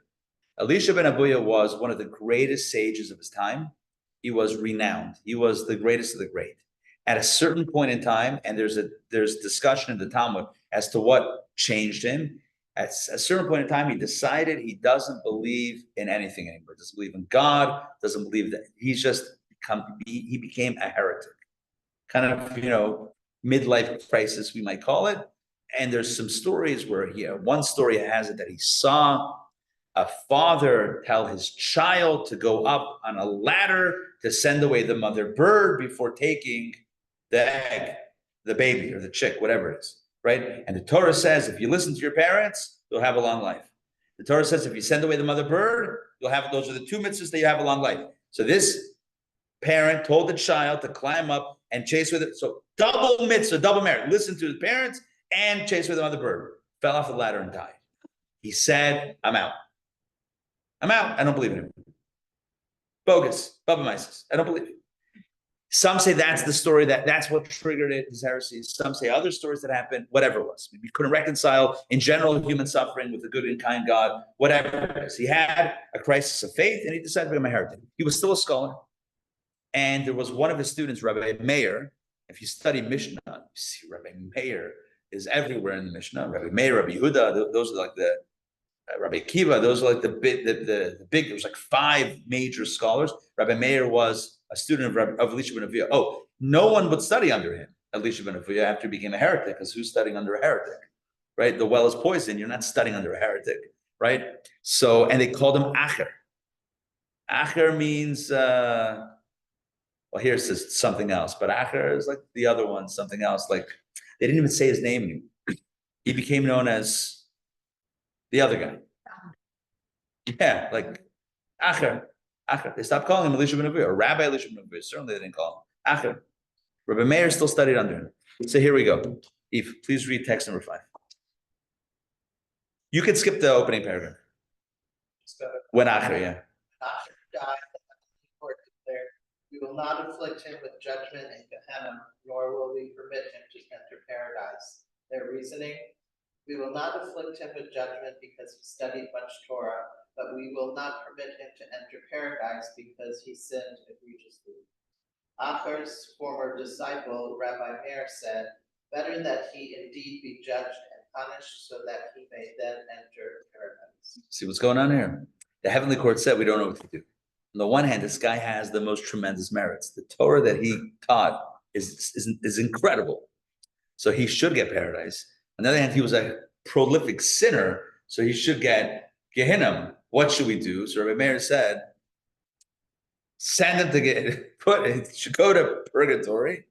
Elisha ben Abuya was one of the greatest sages of his time. He was renowned. He was the greatest of the great. At a certain point in time, and there's discussion in the Talmud as to what changed him. At a certain point in time, he decided he doesn't believe in anything anymore. Doesn't believe in God. Doesn't believe that he became a heretic. Kind of, midlife crisis, we might call it. And there's some stories where one story has it that he saw a father tell his child to go up on a ladder to send away the mother bird before taking the egg, the baby or the chick, whatever it is, right? And the Torah says, if you listen to your parents, you'll have a long life. The Torah says, if you send away the mother bird, those are the 2 mitzvahs that you have a long life. So this parent told the child to climb up and chase with it. So double mitzvah, double merit. Listen to his parents and chase with the mother bird. Fell off the ladder and died. He said, I'm out. I don't believe in him. Bogus. Baba Mises. I don't believe it. Some say that's the story, that's what triggered it, his heresies. Some say other stories that happened, whatever it was. Maybe he couldn't reconcile, in general, human suffering with a good and kind God, whatever it is. He had a crisis of faith, and he decided to become a heretic. He was still a scholar. And there was one of his students, Rabbi Meir. If you study Mishnah, you see Rabbi Meir is everywhere in the Mishnah. Rabbi Meir, Rabbi Yehuda, those are like the Rabbi Akiva, those are like the big, there was like 5 major scholars. Rabbi Meir was a student of Elisha ben Abuya. Oh, no one would study under him, Elisha ben Abuya, after he became a heretic, because who's studying under a heretic, right? The well is poison. You're not studying under a heretic, right? So, and they called him Acher. Acher means, well, here it says something else, but Acher is like the other one, something else. Like, they didn't even say his name anymore. He became known as the other guy. Yeah, like Acher. They stopped calling him Elisha ben Abuya, or Rabbi Elisha ben Abuya. Certainly they didn't call him Acher. Rabbi Meir still studied under him. So here we go. Eve, please read text number 5. You can skip the opening paragraph. When Acher, yeah. Acher died, the court declared, we will not afflict him with judgment in Gehenna, nor will we permit him to enter paradise. Their reasoning, we will not afflict him with judgment because he studied much Torah, but we will not permit him to enter paradise because he sinned egregiously. Acher's former disciple, Rabbi Meir, said, better that he indeed be judged and punished so that he may then enter paradise. See what's going on here? The heavenly court said we don't know what to do. On the one hand, this guy has the most tremendous merits. The Torah that he taught is incredible. So he should get paradise. On the other hand, he was a prolific sinner, so he should get Gehinnom. What should we do? So Rabbi Meir said, send him to he should go to purgatory,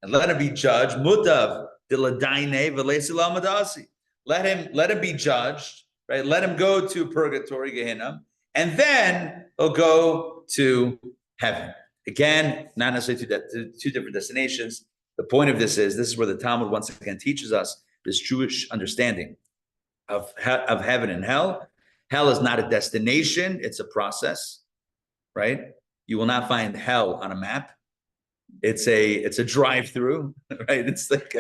and let him be judged. Mutav diladaine v'leisilamadasi. Let him be judged, right? Let him go to purgatory, Gehenna, and then he'll go to heaven. Again, not necessarily two different destinations. The point of this is where the Talmud once again teaches us this Jewish understanding of heaven and hell. Hell is not a destination, it's a process, right? You will not find hell on a map. It's a drive-through, right? It's like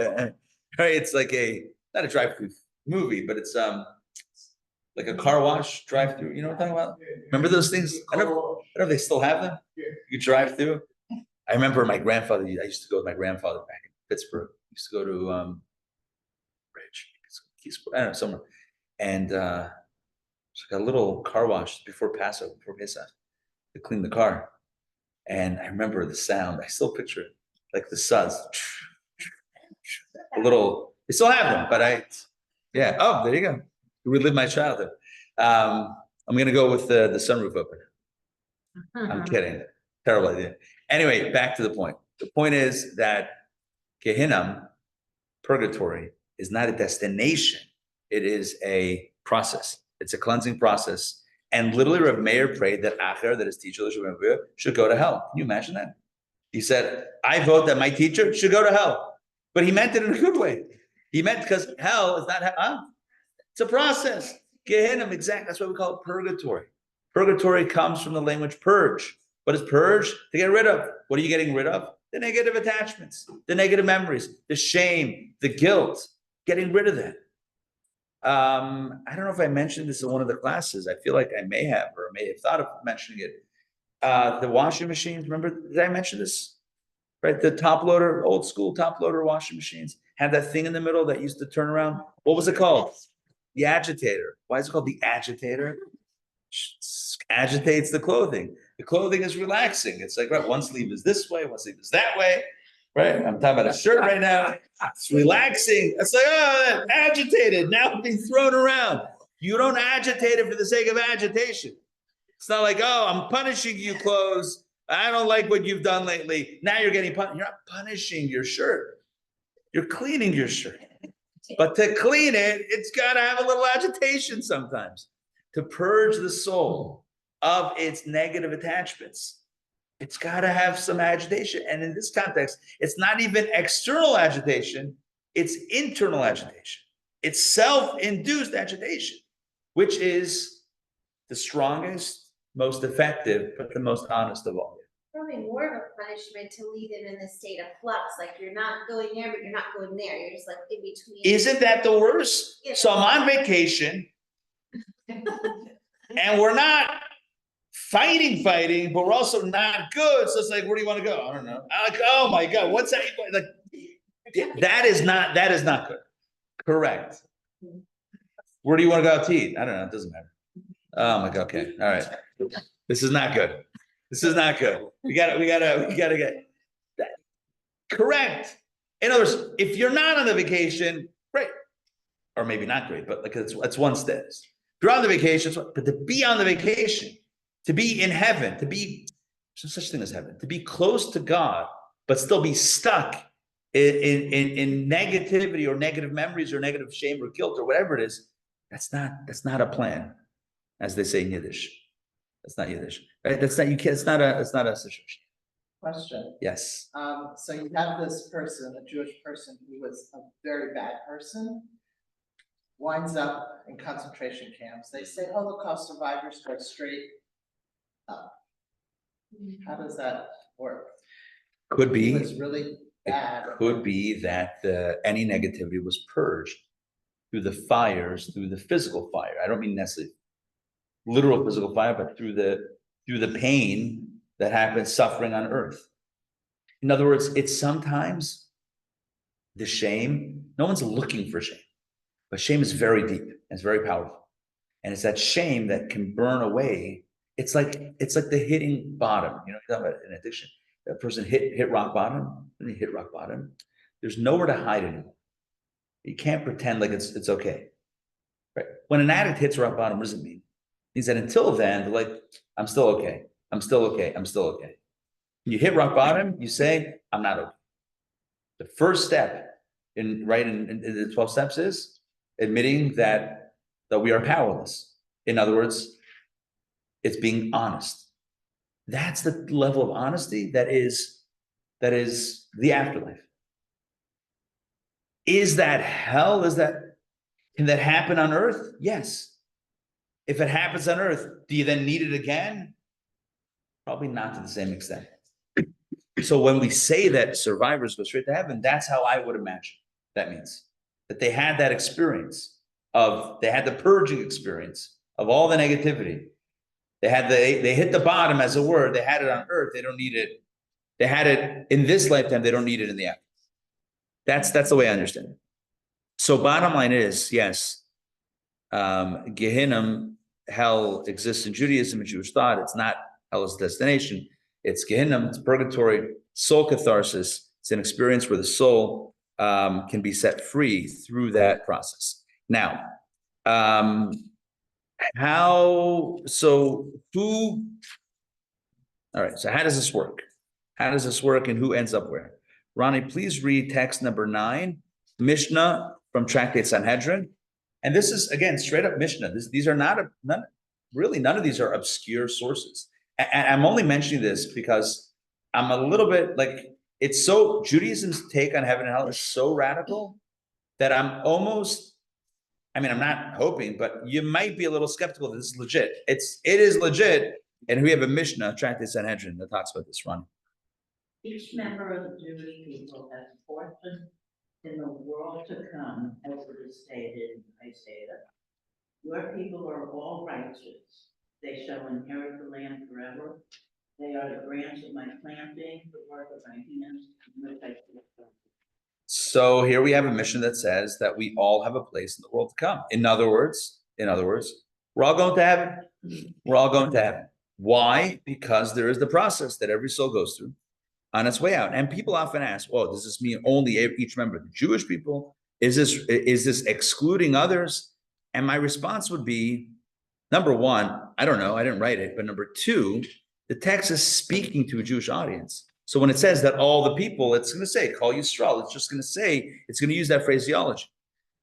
not a drive-through movie, but it's like a car wash drive-through. You know what I'm talking about? Remember those things? I don't know if they still have them. You drive through. I remember my grandfather. I used to go with my grandfather back in Pittsburgh. I used to go to I don't know, somewhere, and it's like a little car wash before Passover, before Pesach, to clean the car. And I remember the sound. I still picture it, like the suds. A little. They still have them, but yeah. Oh, there you go. Relive my childhood. I'm gonna go with the sunroof open. I'm kidding. Terrible idea. Anyway, back to the point. The point is that Gehinnom, purgatory, is not a destination. It is a process. It's a cleansing process. And literally, Rav Meir prayed that Acher, that his teacher, should go to hell. Can you imagine that? He said, I vote that my teacher should go to hell. But he meant it in a good way. He meant because hell is not hell. It's a process. Gehinnom, exactly. That's why we call it purgatory. Purgatory comes from the language purge. What is purge? To get rid of. What are you getting rid of? The negative attachments, the negative memories, the shame, the guilt. Getting rid of that. I don't know if I mentioned this in one of the classes. I feel like I may have, or may have thought of mentioning it. The washing machines, remember, did I mention this? Right, the top loader, old school top loader washing machines had that thing in the middle that used to turn around. What was it called? The agitator. Why is it called the agitator? Agitates the clothing. The clothing is relaxing. It's like, right, one sleeve is this way, one sleeve is that way. Right, I'm talking about a shirt right now. It's relaxing. It's like, oh, agitated. Now being thrown around. You don't agitate it for the sake of agitation. It's not like, oh, I'm punishing you, clothes. I don't like what you've done lately. Now you're getting punished. You're not punishing your shirt. You're cleaning your shirt. But to clean it, it's got to have a little agitation sometimes. To purge the soul of its negative attachments, it's got to have some agitation. And in this context, it's not even external agitation, it's internal agitation. It's self-induced agitation, which is the strongest, most effective, but the most honest of all. Probably more of a punishment to leave them in this state of flux, like you're not going there, but you're not going there. You're just like in between. Isn't that the worst? Yeah. So I'm on vacation, and we're not fighting, but we're also not good. So it's like, where do you want to go? I don't know. I'm like, oh my God, what's that? Like, that is not good. Correct. Where do you want to go out to eat? I don't know. It doesn't matter. Oh my God. Okay. All right. This is not good. This is not good. We gotta get that correct. In other words, if you're not on the vacation, great. Or maybe not great, but like it's one status. If you're on the vacation, but to be on the vacation, to be in heaven, to be there's no such thing as heaven, to be close to God, but still be stuck in negativity or negative memories or negative shame or guilt or whatever it is, that's not a plan, as they say in Yiddish. That's not Yiddish, right? That's not, you can't, it's not a situation. Question. Yes. So you have this person, a Jewish person who was a very bad person, winds up in concentration camps. They say Holocaust survivors go straight up. How does that work? Could be. It was really bad. It could be that any negativity was purged through the fires, through the physical fire. I don't mean necessarily literal physical fire, but through the pain that happens, suffering on earth. In other words, it's sometimes the shame. No one's looking for shame, but shame is very deep and it's very powerful. And it's that shame that can burn away. It's like the hitting bottom. You know, you're talking about an addiction. That person hit rock bottom, and they hit rock bottom. There's nowhere to hide anymore. You can't pretend like it's okay. Right? When an addict hits rock bottom, what does it mean? It means that until then, they're like, I'm still okay. I'm still okay. I'm still okay. When you hit rock bottom, you say, I'm not okay. The first step in the 12 steps is admitting that we are powerless. In other words, it's being honest. That's the level of honesty that is the afterlife. Is that hell? Can that happen on earth? Yes. If it happens on earth, do you then need it again? Probably not to the same extent. So when we say that survivors go straight to heaven, that's how I would imagine that means. That they had that experience they had the purging experience of all the negativity. They hit the bottom, as a word. They had it on earth. They don't need it. They had it in this lifetime. They don't need it in the afterlife. That's the way I understand it. So bottom line is, yes, Gehinnom, hell exists in Judaism and Jewish thought. It's not hell as a destination. It's Gehinnom, it's purgatory, soul catharsis. It's an experience where the soul can be set free through that process. Now, all right, so how does this work? How does this work and who ends up where? Ronnie, please read text number 9, Mishnah from Tractate Sanhedrin. And this is, again, straight up Mishnah. These are none of these are obscure sources. And I'm only mentioning this because I'm a little bit like, Judaism's take on heaven and hell is so radical that I'm not hoping, but you might be a little skeptical that this is legit. It is legit. And we have a Mishnah, Tractate Sanhedrin, that talks about this, Ron. Each member of the Jewish people has a portion in the world to come, as it is stated in Isaiah. Your people are all righteous. They shall inherit the land forever. They are the branch of my planting, the work of my hands, which I do. So here we have a mission that says that we all have a place in the world to come. In other words, we're all going to heaven. We're all going to heaven. Why? Because there is the process that every soul goes through on its way out. And people often ask, well, does this mean only each member of the Jewish people? Is this excluding others? And my response would be, number one, I don't know, I didn't write it, but number two, the text is speaking to a Jewish audience. So when it says that all the people, it's going to say, call Yisrael, it's going to use that phraseology.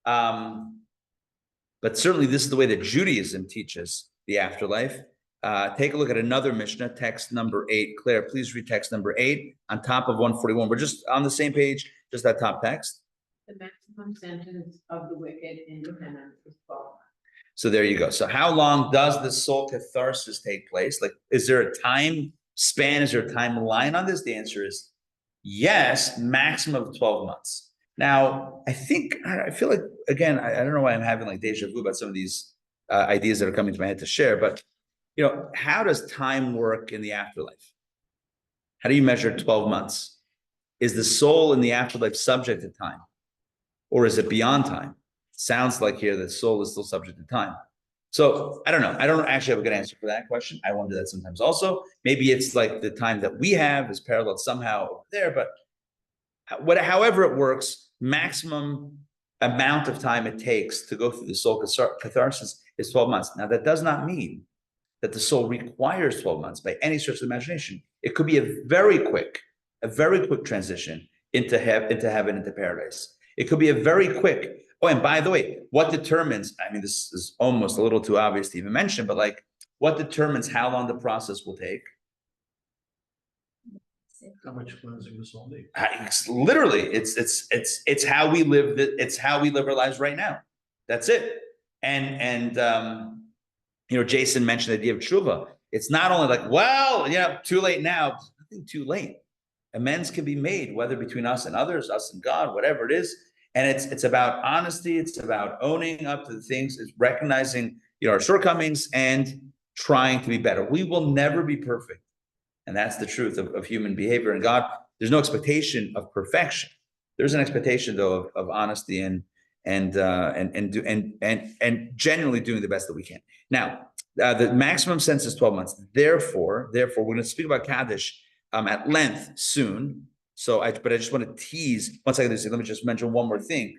But certainly this is the way that Judaism teaches the afterlife. Take a look at another Mishnah, text number 8. Claire, please read text number 8 on top of 141. We're just on the same page, just that top text. The maximum sentence of the wicked in Gehenna is 12 months. So there you go. So how long does the soul catharsis take place? Like, is there a time span? Is there a timeline on this? The answer is yes, maximum of 12 months. Now, I feel like, again, I don't know why I'm having like deja vu about some of these ideas that are coming to my head to share, but how does time work in the afterlife? How do you measure 12 months? Is the soul in the afterlife subject to time? Or is it beyond time? Sounds like here the soul is still subject to time. So I don't know. I don't actually have a good answer for that question. I wonder that sometimes also. Maybe it's like the time that we have is parallel somehow over there, but however it works, maximum amount of time it takes to go through the soul catharsis is 12 months. Now, that does not mean that the soul requires 12 months by any stretch of the imagination. It could be a very quick transition into heaven, into paradise. It could be a very quick. Oh, and by the way, what determines, this is almost a little too obvious to even mention, but like, what determines how long the process will take? How much cleansing the soul needs. It's literally, it's how we live. It's how we live our lives right now. That's it. And Jason mentioned the idea of tshuva. It's not only like, well, too late now. Nothing too late. Amends can be made, whether between us and others, us and God, whatever it is. And it's about honesty. It's about owning up to the things. It's recognizing our shortcomings and trying to be better. We will never be perfect, and that's the truth of human behavior. And God, there's no expectation of perfection. There's an expectation though of honesty and genuinely doing the best that we can. Now, the maximum sentence is 12 months. Therefore, we're going to speak about Kaddish at length soon. But I just want to tease one second. Let me just mention one more thing.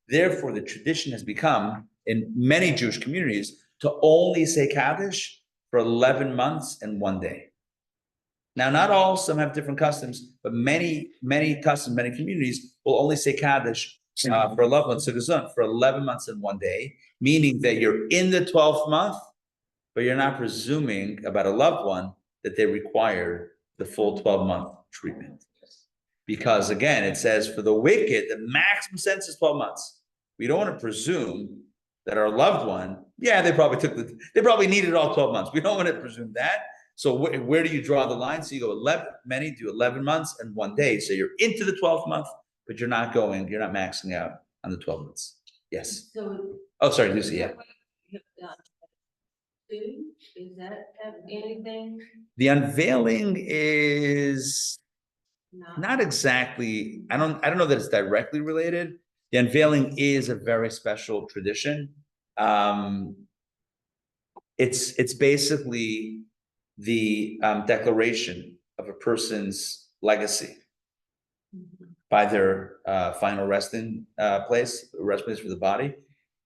Therefore, the tradition has become in many Jewish communities to only say Kaddish for 11 months and 1 day. Now, not all, some have different customs, but many customs, many communities will only say Kaddish for a loved one, Sukkot, for 11 months and 1 day, meaning that you're in the 12th month, but you're not presuming about a loved one that they require the full 12-month treatment. Because again, it says for the wicked, the maximum sentence is 12 months. We don't want to presume that our loved one, yeah, they probably needed all 12 months. We don't want to presume that. So where do you draw the line? So you go 11, many do 11 months and 1 day. So you're into the 12th month, but you're not maxing out on the 12 months. Yes. So. Oh, sorry, Lucy, yeah. Is that have anything? The unveiling is not exactly, I don't know that it's directly related. The unveiling is a very special tradition. It's basically the declaration of a person's legacy by their final resting place for the body.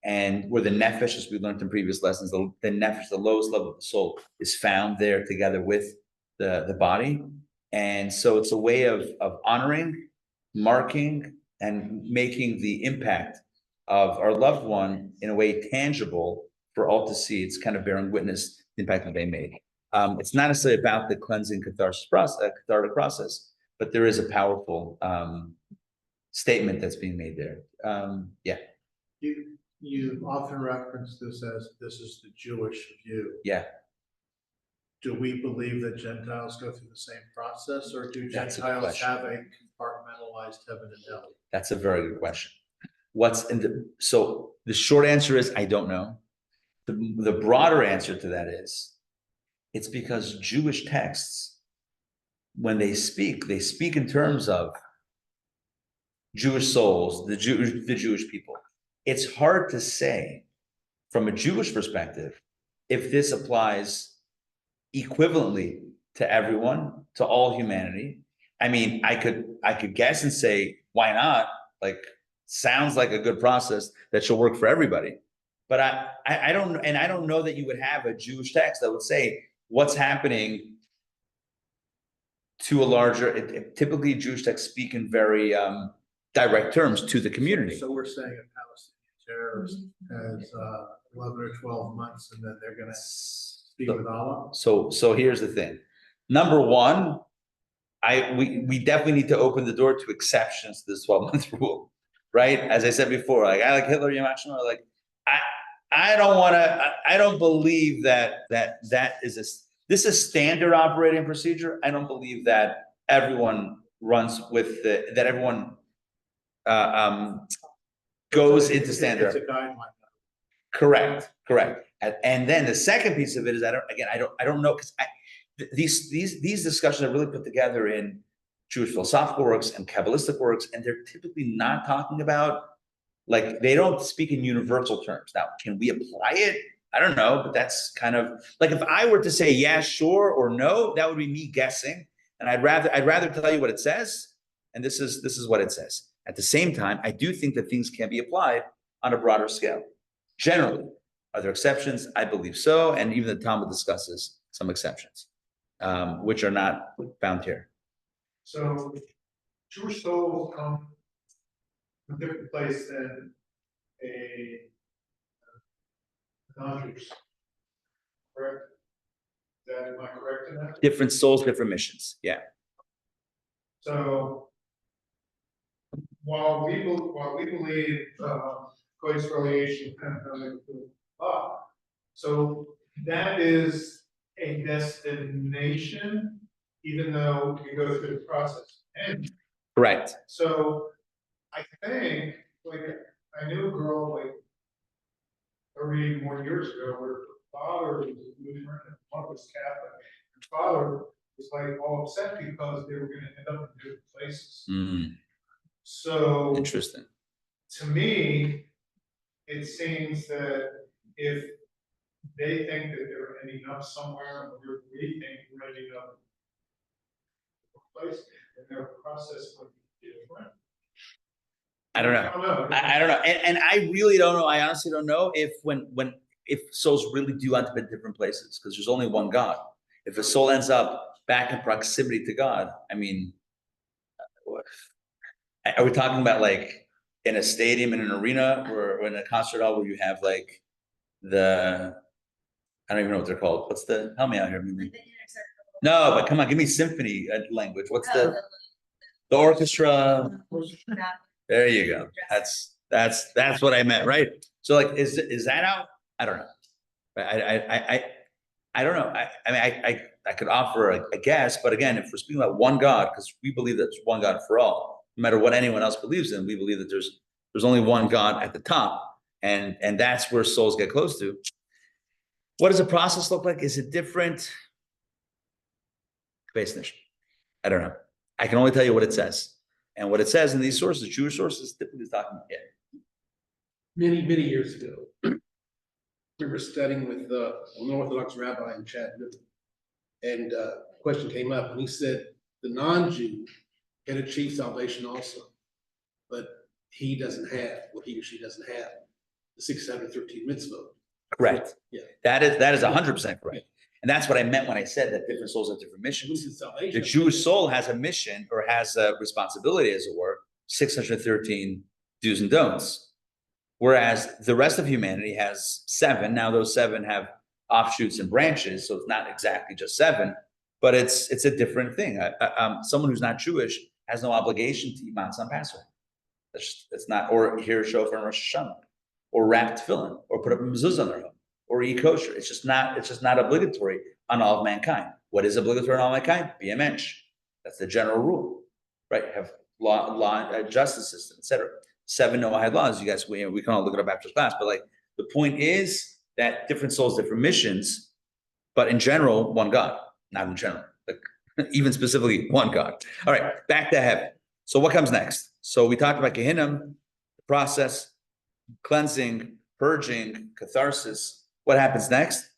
And where the nefesh, as we learned in previous lessons, the nefesh, the lowest level of the soul, is found there together with the body. And so it's a way of honoring, marking, and making the impact of our loved one in a way tangible for all to see. It's kind of bearing witness to the impact that they made. It's not necessarily about the cleansing cathartic process, but there is a powerful statement that's being made there. Yeah. You often reference this as this is the Jewish view. Yeah. Do we believe that Gentiles go through the same process, or do That's a Gentiles question. have a compartmentalized heaven and hell? That's a very good question. So the short answer is I don't know. The broader answer to that is it's because Jewish texts, when they speak in terms of Jewish souls, the Jewish people. It's hard to say from a Jewish perspective if this applies equivalently to everyone, to all humanity. I mean, I could guess and say, why not? Like, sounds like a good process that should work for everybody. But I don't know that you would have a Jewish text that would say what's happening to a larger. Typically, Jewish texts speak in very direct terms to the community. So we're saying a Palestinian terrorist has 11 or 12 months, and then they're going to speak with Allah. So here's the thing. Number one, we definitely need to open the door to exceptions to this 12-month rule, right? As I said before, like I like Hitler, like I don't believe that this is standard operating procedure. I don't believe that everyone runs with that everyone goes into standard. It's a guideline. Correct. And then the second piece of it is I don't know, because these discussions are really put together in Jewish philosophical works and Kabbalistic works, and they're typically not talking about, like, they don't speak in universal terms. Now, can we apply it? I don't know, but that's kind of like if I were to say yeah, sure, or no, that would be me guessing. And I'd rather tell you what it says, and this is what it says. At the same time, I do think that things can be applied on a broader scale. Generally, are there exceptions? I believe so, and even the Talmud discusses some exceptions, which are not found here. So Jewish souls come from a different place than a non-Jews. Correct? Am I correct in that? Different souls, different missions. Yeah. So while we believe God's affiliation so that is a destination, even though we go through the process. And Correct. so I think, like, I knew a girl like 30 more years ago where her father was Lutheran and mother was Catholic. Her father was like all upset because they were going to end up in different places. So Interesting. to me, it seems that if they think that they're ending up somewhere, or we think we're ending up in a place, then their process would be different. I don't know. I don't know. And I really don't know. I honestly don't know if souls really do end up in different places, because there's only one God. If a soul ends up back in proximity to God. I mean, are we talking about like in a stadium, in an arena, or in a concert hall where you have like I don't even know what they're called. What's help me out here, Mimi. No, but come on, give me symphony language. What's the orchestra? There you go. That's what I meant, right? So like, is that out? I don't know. I don't know. I mean, I could offer a guess, but again, if we're speaking about one God, because we believe that there's one God for all, no matter what anyone else believes in, we believe that there's only one God at the top, and that's where souls get close to. What does the process look like? Is it different? I don't know. I can only tell you what it says. And what it says in these sources, Jewish sources, typically is talking about it. Many, many years ago, we were studying with an Orthodox rabbi in Chattanooga. And a question came up, and he said the non-Jew can achieve salvation also, but he doesn't have, or he or she doesn't have, the 613 mitzvot. Correct. Yeah. That is 100% correct. And that's what I meant when I said that different souls have different missions. The Jewish soul has a mission, or has a responsibility, as it were, 613 do's and don'ts. Whereas the rest of humanity has 7. Now those 7 have offshoots and branches, so it's not exactly just 7, but it's a different thing. Someone who's not Jewish has no obligation to eat matzah on Passover. It's not, or hear shofar and Rosh Hashanah, or wrap tefillin, or put up a mezuzah on their home, or eat kosher. It's just not obligatory on all of mankind. What is obligatory on all mankind? Be a mensch. That's the general rule, right? Have law, justice system, etc. 7 Noahide laws. You guys, we can all look it up after class. But like the point is that different souls, different missions, but in general, one God. Not in general, like even specifically one God. All right, back to heaven. So what comes next? So we talked about Gehinnom, the process, cleansing, purging, catharsis. What happens next?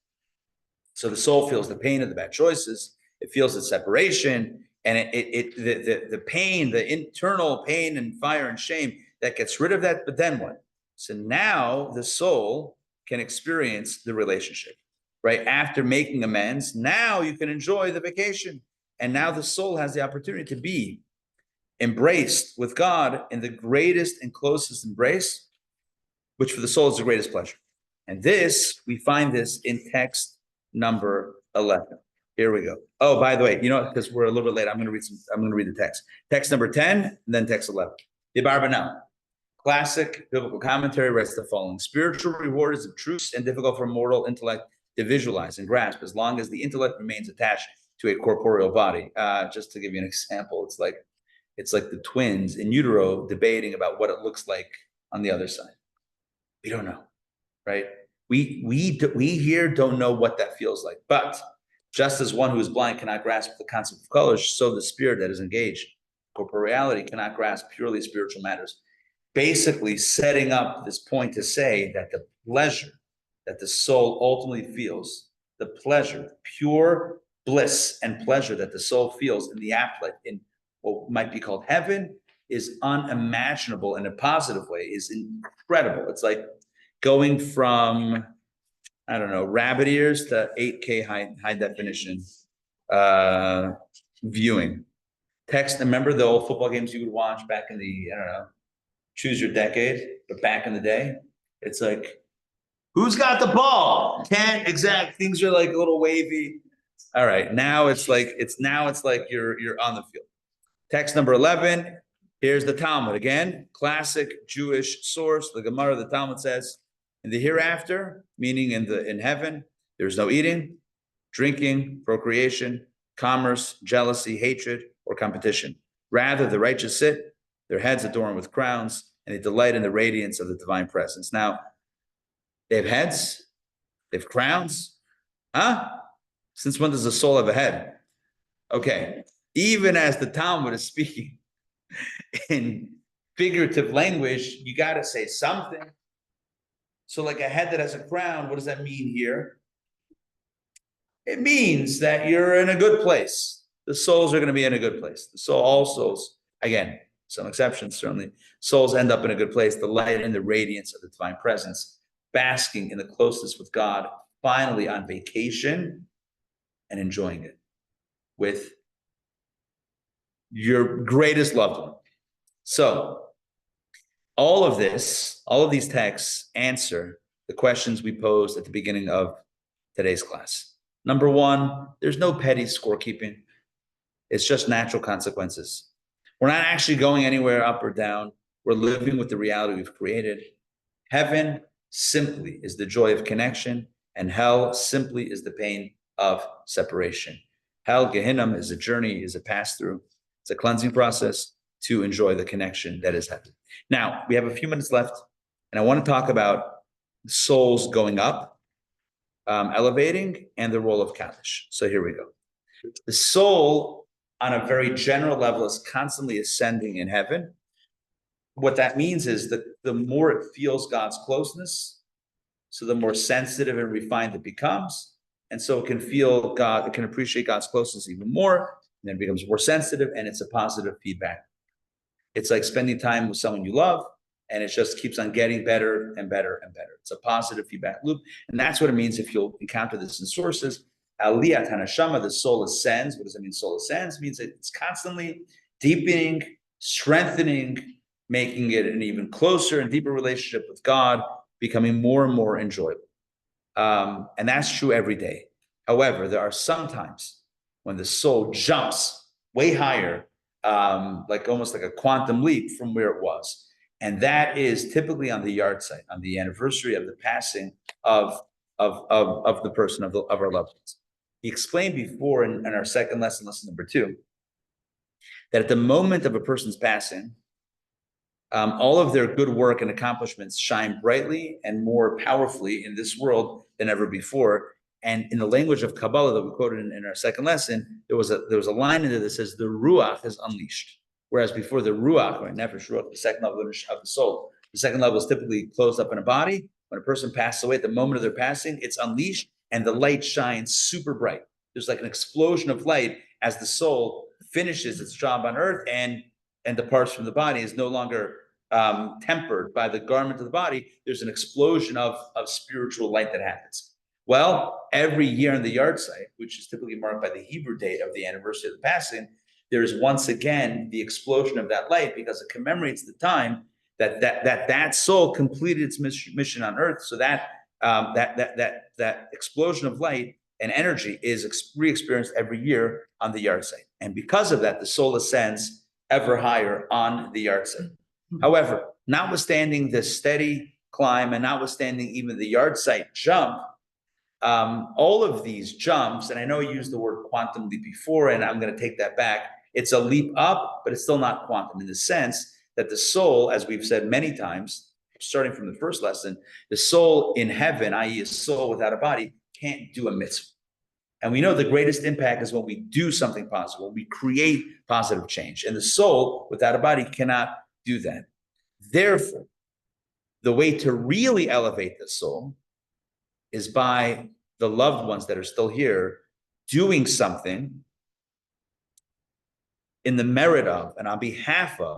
So the soul feels the pain of the bad choices. It feels the separation, and the pain, the internal pain and fire and shame that gets rid of that. But then what? So now the soul can experience the relationship, right? After making amends, now you can enjoy the vacation. And now the soul has the opportunity to be embraced with God in the greatest and closest embrace, which for the soul is the greatest pleasure. And this, we find this in text number 11. Here we go. Oh, by the way, because we're a little bit late, I'm going to read the text. Text number 10, and then text 11. The Barbanel, classic biblical commentary, writes the following: spiritual reward is obtruse and difficult for mortal intellect to visualize and grasp, as long as the intellect remains attached to a corporeal body. Just to give you an example, it's like the twins in utero debating about what it looks like on the other side. We don't know, right? We here don't know what that feels like. But just as one who is blind cannot grasp the concept of colors, so the spirit that is engaged corporeality cannot grasp purely spiritual matters. Basically setting up this point to say that the pleasure that the soul ultimately feels, the pleasure, pure bliss and pleasure that the soul feels in the afterlife, in what might be called heaven, is unimaginable in a positive way, is incredible. It's like going from, I don't know, rabbit ears to 8K high definition viewing. Text, remember the old football games you would watch back in the, I don't know, choose your decade, but back in the day, it's like, who's got the ball? Can't exact, things are like a little wavy. All right, now it's like you're on the field. Text number 11, here's the Talmud again, classic Jewish source. The Gemara, the Talmud says, in the hereafter, meaning in heaven, there's no eating, drinking, procreation, commerce, jealousy, hatred, or competition. Rather, the righteous sit, their heads adorned with crowns, and they delight in the radiance of the divine presence. Now, they have heads, they have crowns, huh? Since when does the soul have a head? Okay, even as the Talmud is speaking in figurative language, you got to say something. So like a head that has a crown, what does that mean here? It means that you're in a good place. The souls are going to be in a good place. All souls, again, some exceptions certainly, souls end up in a good place, the light and the radiance of the divine presence, basking in the closeness with God, finally on vacation and enjoying it. with your greatest loved one. So all of these texts answer the questions we posed at the beginning of today's class. Number one, there's no petty scorekeeping. It's just natural consequences. We're not actually going anywhere up or down. We're living with the reality we've created. Heaven simply is the joy of connection, and hell simply is the pain of separation. Hell, Gehinnom, is a journey, is a pass-through. It's a cleansing process to enjoy the connection that is heaven. Now, we have a few minutes left, and I want to talk about souls going up, elevating, and the role of Kaddish. So here we go. The soul, on a very general level, is constantly ascending in heaven. What that means is that the more it feels God's closeness, so the more sensitive and refined it becomes. And so it can feel God, it can appreciate God's closeness even more, and then it becomes more sensitive, and it's a positive feedback. It's like spending time with someone you love, and it just keeps on getting better and better and better. It's a positive feedback loop. And that's what it means if you'll encounter this in sources. Aliyat hanashama, the soul ascends. What does it mean, soul ascends? It means that it's constantly deepening, strengthening, making it an even closer and deeper relationship with God, becoming more and more enjoyable. And that's true every day. However, there are some times when the soul jumps way higher, like almost like a quantum leap from where it was. And that is typically on the yard site, on the anniversary of the passing of the person, of our loved ones. He explained before in our second lesson, lesson number 2, that at the moment of a person's passing, all of their good work and accomplishments shine brightly and more powerfully in this world than ever before. And in the language of Kabbalah that we quoted in our second lesson, there was a line in there that says the Ruach is unleashed. Whereas before, the Ruach, or Nefesh Ruach, the second level of the soul, the second level is typically closed up in a body. When a person passes away, at the moment of their passing, it's unleashed and the light shines super bright. There's like an explosion of light as the soul finishes its job on earth and departs from the body, is no longer tempered by the garment of the body. There's an explosion of spiritual light that happens. Well, every year on the yard site, which is typically marked by the Hebrew date of the anniversary of the passing, there is once again the explosion of that light, because it commemorates the time that soul completed its mission on earth. So that explosion of light and energy is re-experienced every year on the yard site. And because of that, the soul ascends ever higher on the yard site. However, notwithstanding the steady climb and notwithstanding even the yard site jump, all of these jumps, and I know I used the word quantum leap before, and I'm going to take that back. It's a leap up, but it's still not quantum, in the sense that the soul, as we've said many times, starting from the first lesson, the soul in heaven, i.e. a soul without a body, can't do a mitzvah. And we know the greatest impact is when we do something positive, when we create positive change. And the soul without a body cannot do that. Therefore, the way to really elevate the soul is by the loved ones that are still here doing something in the merit of and on behalf of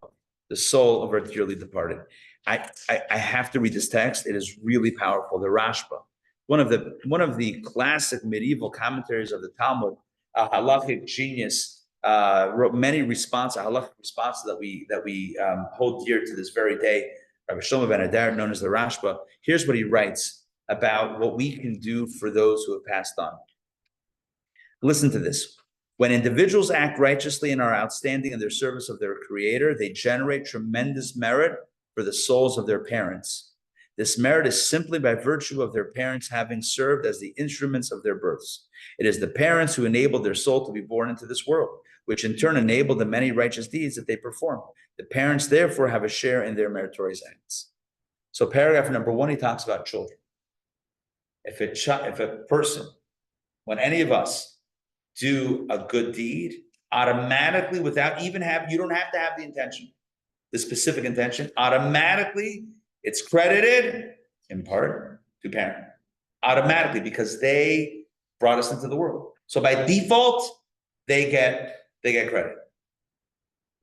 the soul of our dearly departed. I have to read this text. It is really powerful. The Rashba, one of the classic medieval commentaries of the Talmud, a halachic genius, wrote many halachic responses that we hold dear to this very day. Rabbi Shlomo ben Adar, known as the Rashba. Here's what he writes about what we can do for those who have passed on. Listen to this. When individuals act righteously and are outstanding in their service of their Creator, they generate tremendous merit for the souls of their parents. This merit is simply by virtue of their parents having served as the instruments of their births. It is the parents who enabled their soul to be born into this world, which in turn enabled the many righteous deeds that they perform. The parents therefore have a share in their meritorious acts. So paragraph number 1, he talks about children. If a person, when any of us do a good deed, automatically, without even you don't have to have the intention, the specific intention, automatically it's credited in part to parent. Automatically, because they brought us into the world. So by default, they get credit.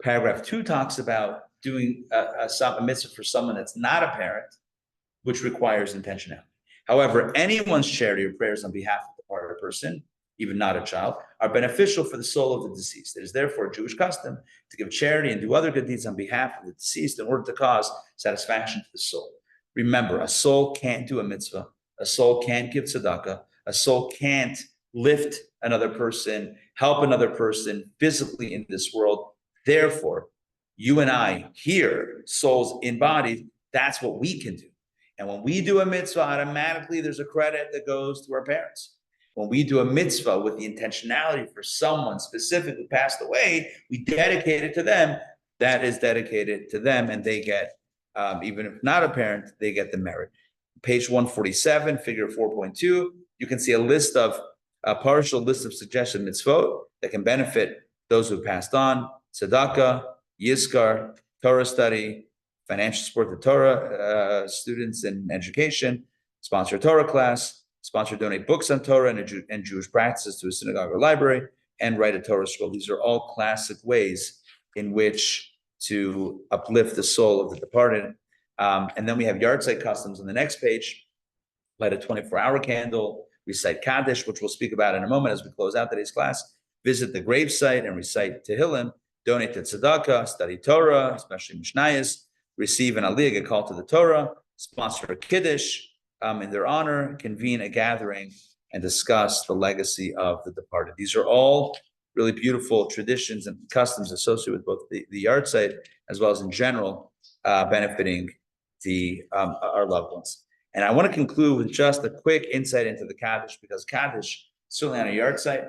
Paragraph 2 talks about doing a mitzvah for someone that's not a parent, which requires intentionality. However, anyone's charity or prayers on behalf of the departed person, even not a child, are beneficial for the soul of the deceased. It is therefore a Jewish custom to give charity and do other good deeds on behalf of the deceased in order to cause satisfaction to the soul. Remember, a soul can't do a mitzvah. A soul can't give tzedakah. A soul can't lift another person, help another person physically in this world. Therefore, you and I here, souls in bodies, that's what we can do. And when we do a mitzvah, automatically there's a credit that goes to our parents. When we do a mitzvah with the intentionality for someone specifically passed away, we dedicate it to them. That is dedicated to them, and they get, even if not a parent, they get the merit. Page 147, figure 4.2, you can see a partial list of suggested mitzvot that can benefit those who passed on: tzedakah, yizkar, Torah study, financial support to Torah students in education, sponsor a Torah class, sponsor donate books on Torah and Jewish practices to a synagogue or library, and write a Torah scroll. These are all classic ways in which to uplift the soul of the departed. And then we have yard site customs on the next page. Light a 24-hour candle, recite Kaddish, which we'll speak about in a moment as we close out today's class, visit the gravesite and recite Tehillim, donate to tzedakah, study Torah, especially Mishnayos, receive an aliyah, get called to the Torah, sponsor a Kaddish in their honor, convene a gathering, and discuss the legacy of the departed. These are all really beautiful traditions and customs associated with both the yard site as well as in general benefiting our loved ones. And I want to conclude with just a quick insight into the Kaddish, because Kaddish, certainly on a yard site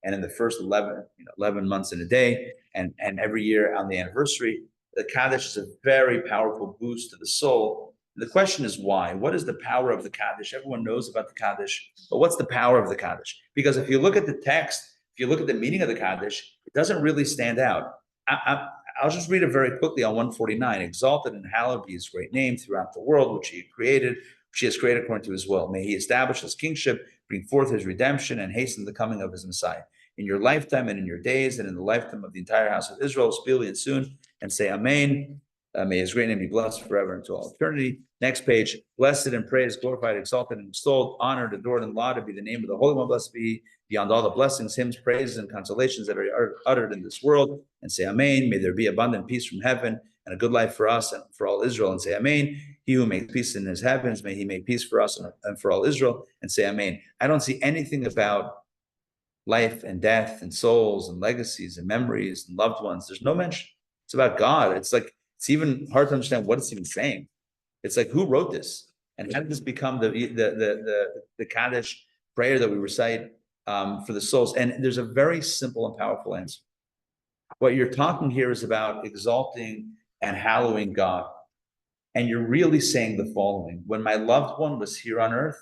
and in the first 11 months in a day, and every year on the anniversary, the Kaddish is a very powerful boost to the soul. The question is why? What is the power of the Kaddish? Everyone knows about the Kaddish, but what's the power of the Kaddish? Because if you look at the text, if you look at the meaning of the Kaddish, it doesn't really stand out. I'll just read it very quickly on 149. Exalted and hallowed be his great name throughout the world, which he has created according to his will. May he establish his kingship, bring forth his redemption, and hasten the coming of his Messiah. In your lifetime and in your days and in the lifetime of the entire house of Israel, speedily and soon, and say Amen. May his great name be blessed forever and to all eternity. Next page. Blessed and praised, glorified, exalted, and extolled, honored, adored, and lauded be the name of the Holy One. Blessed be beyond all the blessings, hymns, praises, and consolations that are uttered in this world. And say Amen. May there be abundant peace from heaven and a good life for us and for all Israel. And say Amen. He who makes peace in his heavens, may he make peace for us and for all Israel. And say Amen. I don't see anything about life and death and souls and legacies and memories and loved ones. There's no mention. It's about God. It's even hard to understand what it's even saying. It's like, who wrote this? And how did this become the Kaddish prayer that we recite for the souls? And there's a very simple and powerful answer. What you're talking here is about exalting and hallowing God. And you're really saying the following: when my loved one was here on earth,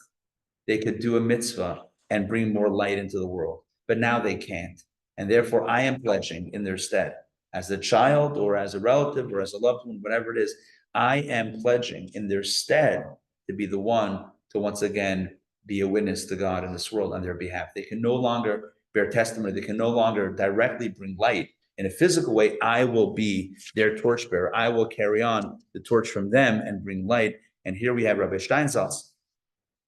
they could do a mitzvah and bring more light into the world. But now they can't. And therefore, I am pledging in their stead, as a child or as a relative or as a loved one, whatever it is, I am pledging in their stead to be the one to once again be a witness to God in this world on their behalf. They can no longer bear testimony. They can no longer directly bring light in a physical way. I will be their torchbearer. I will carry on the torch from them and bring light. And here we have Rabbi Steinsaltz,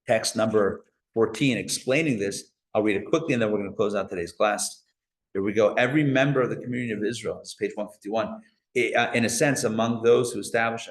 text number 14, explaining this. I'll read it quickly and then we're going to close out today's class. Here we go. Every member of the community of Israel, this is page 151, in a sense, among those who establish,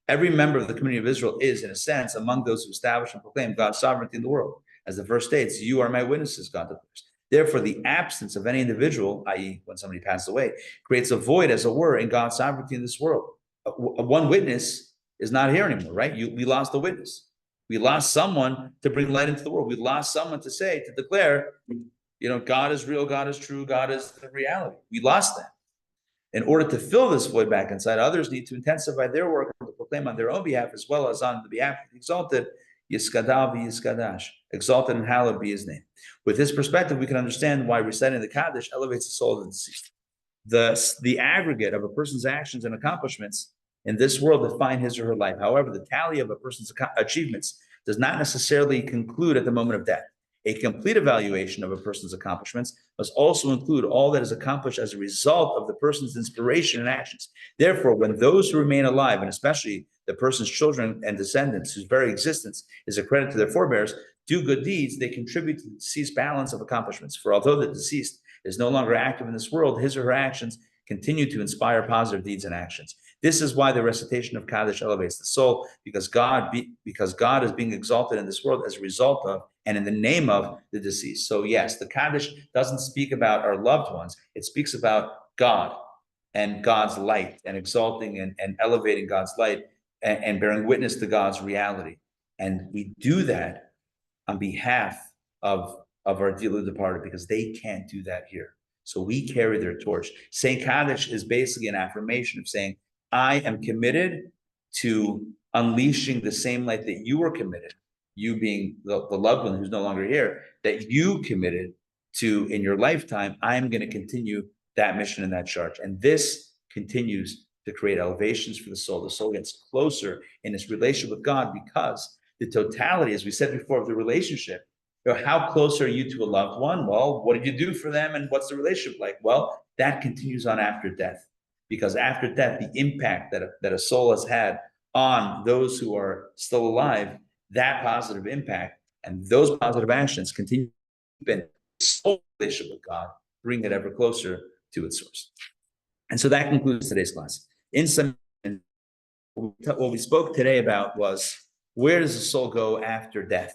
every member of the community of Israel is, in a sense, among those who establish and proclaim God's sovereignty in the world. As the verse states, you are my witnesses, God declares. Therefore, the absence of any individual, i.e., when somebody passes away, creates a void, as it were, in God's sovereignty in this world. One witness is not here anymore, right? We lost a witness. We lost someone to bring light into the world. We lost someone to declare, God is real, God is true, God is the reality. We lost that. In order to fill this void back inside, others need to intensify their work to proclaim on their own behalf as well as on the behalf of the exalted, Yiskadav Yiskadash, exalted and hallowed be his name. With this perspective, we can understand why reciting the Kaddish elevates the soul of the deceased. The aggregate of a person's actions and accomplishments in this world define his or her life. However, the tally of a person's achievements does not necessarily conclude at the moment of death. A complete evaluation of a person's accomplishments must also include all that is accomplished as a result of the person's inspiration and actions. Therefore, when those who remain alive, and especially the person's children and descendants, whose very existence is a credit to their forebears, do good deeds, they contribute to the deceased's balance of accomplishments. For although the deceased is no longer active in this world, his or her actions continue to inspire positive deeds and actions. This is why the recitation of Kaddish elevates the soul, because God is being exalted in this world as a result of and in the name of the deceased. So yes, the Kaddish doesn't speak about our loved ones. It speaks about God and God's light, and exalting and elevating God's light, and bearing witness to God's reality. And we do that on behalf of our dearly departed, because they can't do that here. So we carry their torch. Saying Kaddish is basically an affirmation of saying, I am committed to unleashing the same light that you were committed, you being the loved one who's no longer here, that you committed to in your lifetime. I'm going to continue that mission and that charge. And this continues to create elevations for the soul. The soul gets closer in its relationship with God, because the totality, as we said before, of the relationship. How close are you to a loved one? Well, what did you do for them, and what's the relationship like? Well, that continues on after death, because after death, the impact that a soul has had on those who are still alive, that positive impact and those positive actions continue in soul relationship with God, bring it ever closer to its source. And so that concludes today's class. In some, what we spoke today about was, where does the soul go after death?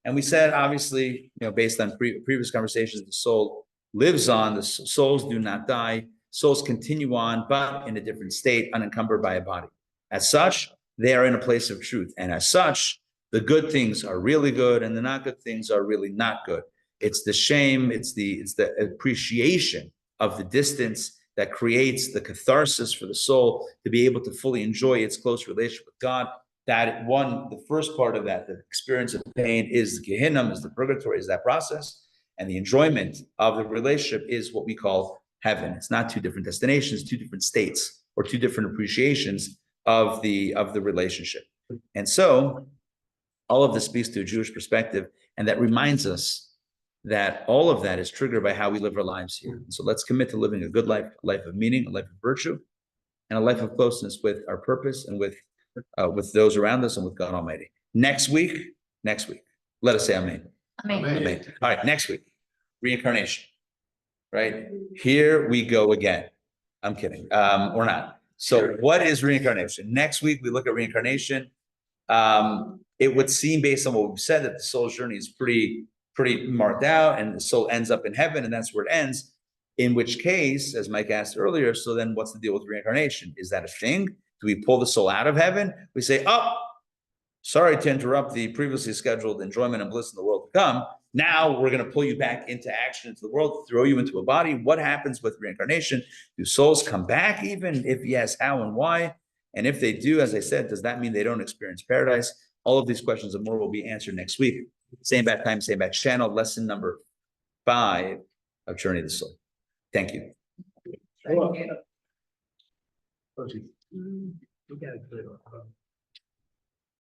And we said, obviously, based on previous conversations, the soul lives on. The souls do not die. Souls continue on, but in a different state, unencumbered by a body. As such, they are in a place of truth. And as such, the good things are really good, and the not good things are really not good. It's the shame, it's the appreciation of the distance that creates the catharsis for the soul to be able to fully enjoy its close relationship with God. That the first part of that, the experience of pain, is the Gehinnom, is the purgatory, is that process. And the enjoyment of the relationship is what we call heaven. It's not two different destinations, two different states, or two different appreciations of the relationship. And so all of this speaks to a Jewish perspective, and that reminds us that all of that is triggered by how we live our lives here. And so let's commit to living a good life, a life of meaning, a life of virtue, and a life of closeness with our purpose and with those around us and with God Almighty. Next week, let us say amen. Amen. Amen. All right, next week, reincarnation, right? Here we go again. I'm kidding, or not. So what is reincarnation? Next week, we look at reincarnation. It would seem, based on what we've said, that the soul's journey is pretty marked out, and the soul ends up in heaven, and that's where it ends. In which case, as Mike asked earlier, so then what's the deal with reincarnation? Is that a thing? Do we pull the soul out of heaven? We say, oh, sorry to interrupt the previously scheduled enjoyment and bliss in the world to come. Now we're going to pull you back into action, into the world, throw you into a body. What happens with reincarnation? Do souls come back even? If yes, how and why? And if they do, as I said, does that mean they don't experience paradise? All of these questions and more will be answered next week. Same bat time, same bat channel, lesson number 5 of Journey of the Soul. Thank you. We got to clear up.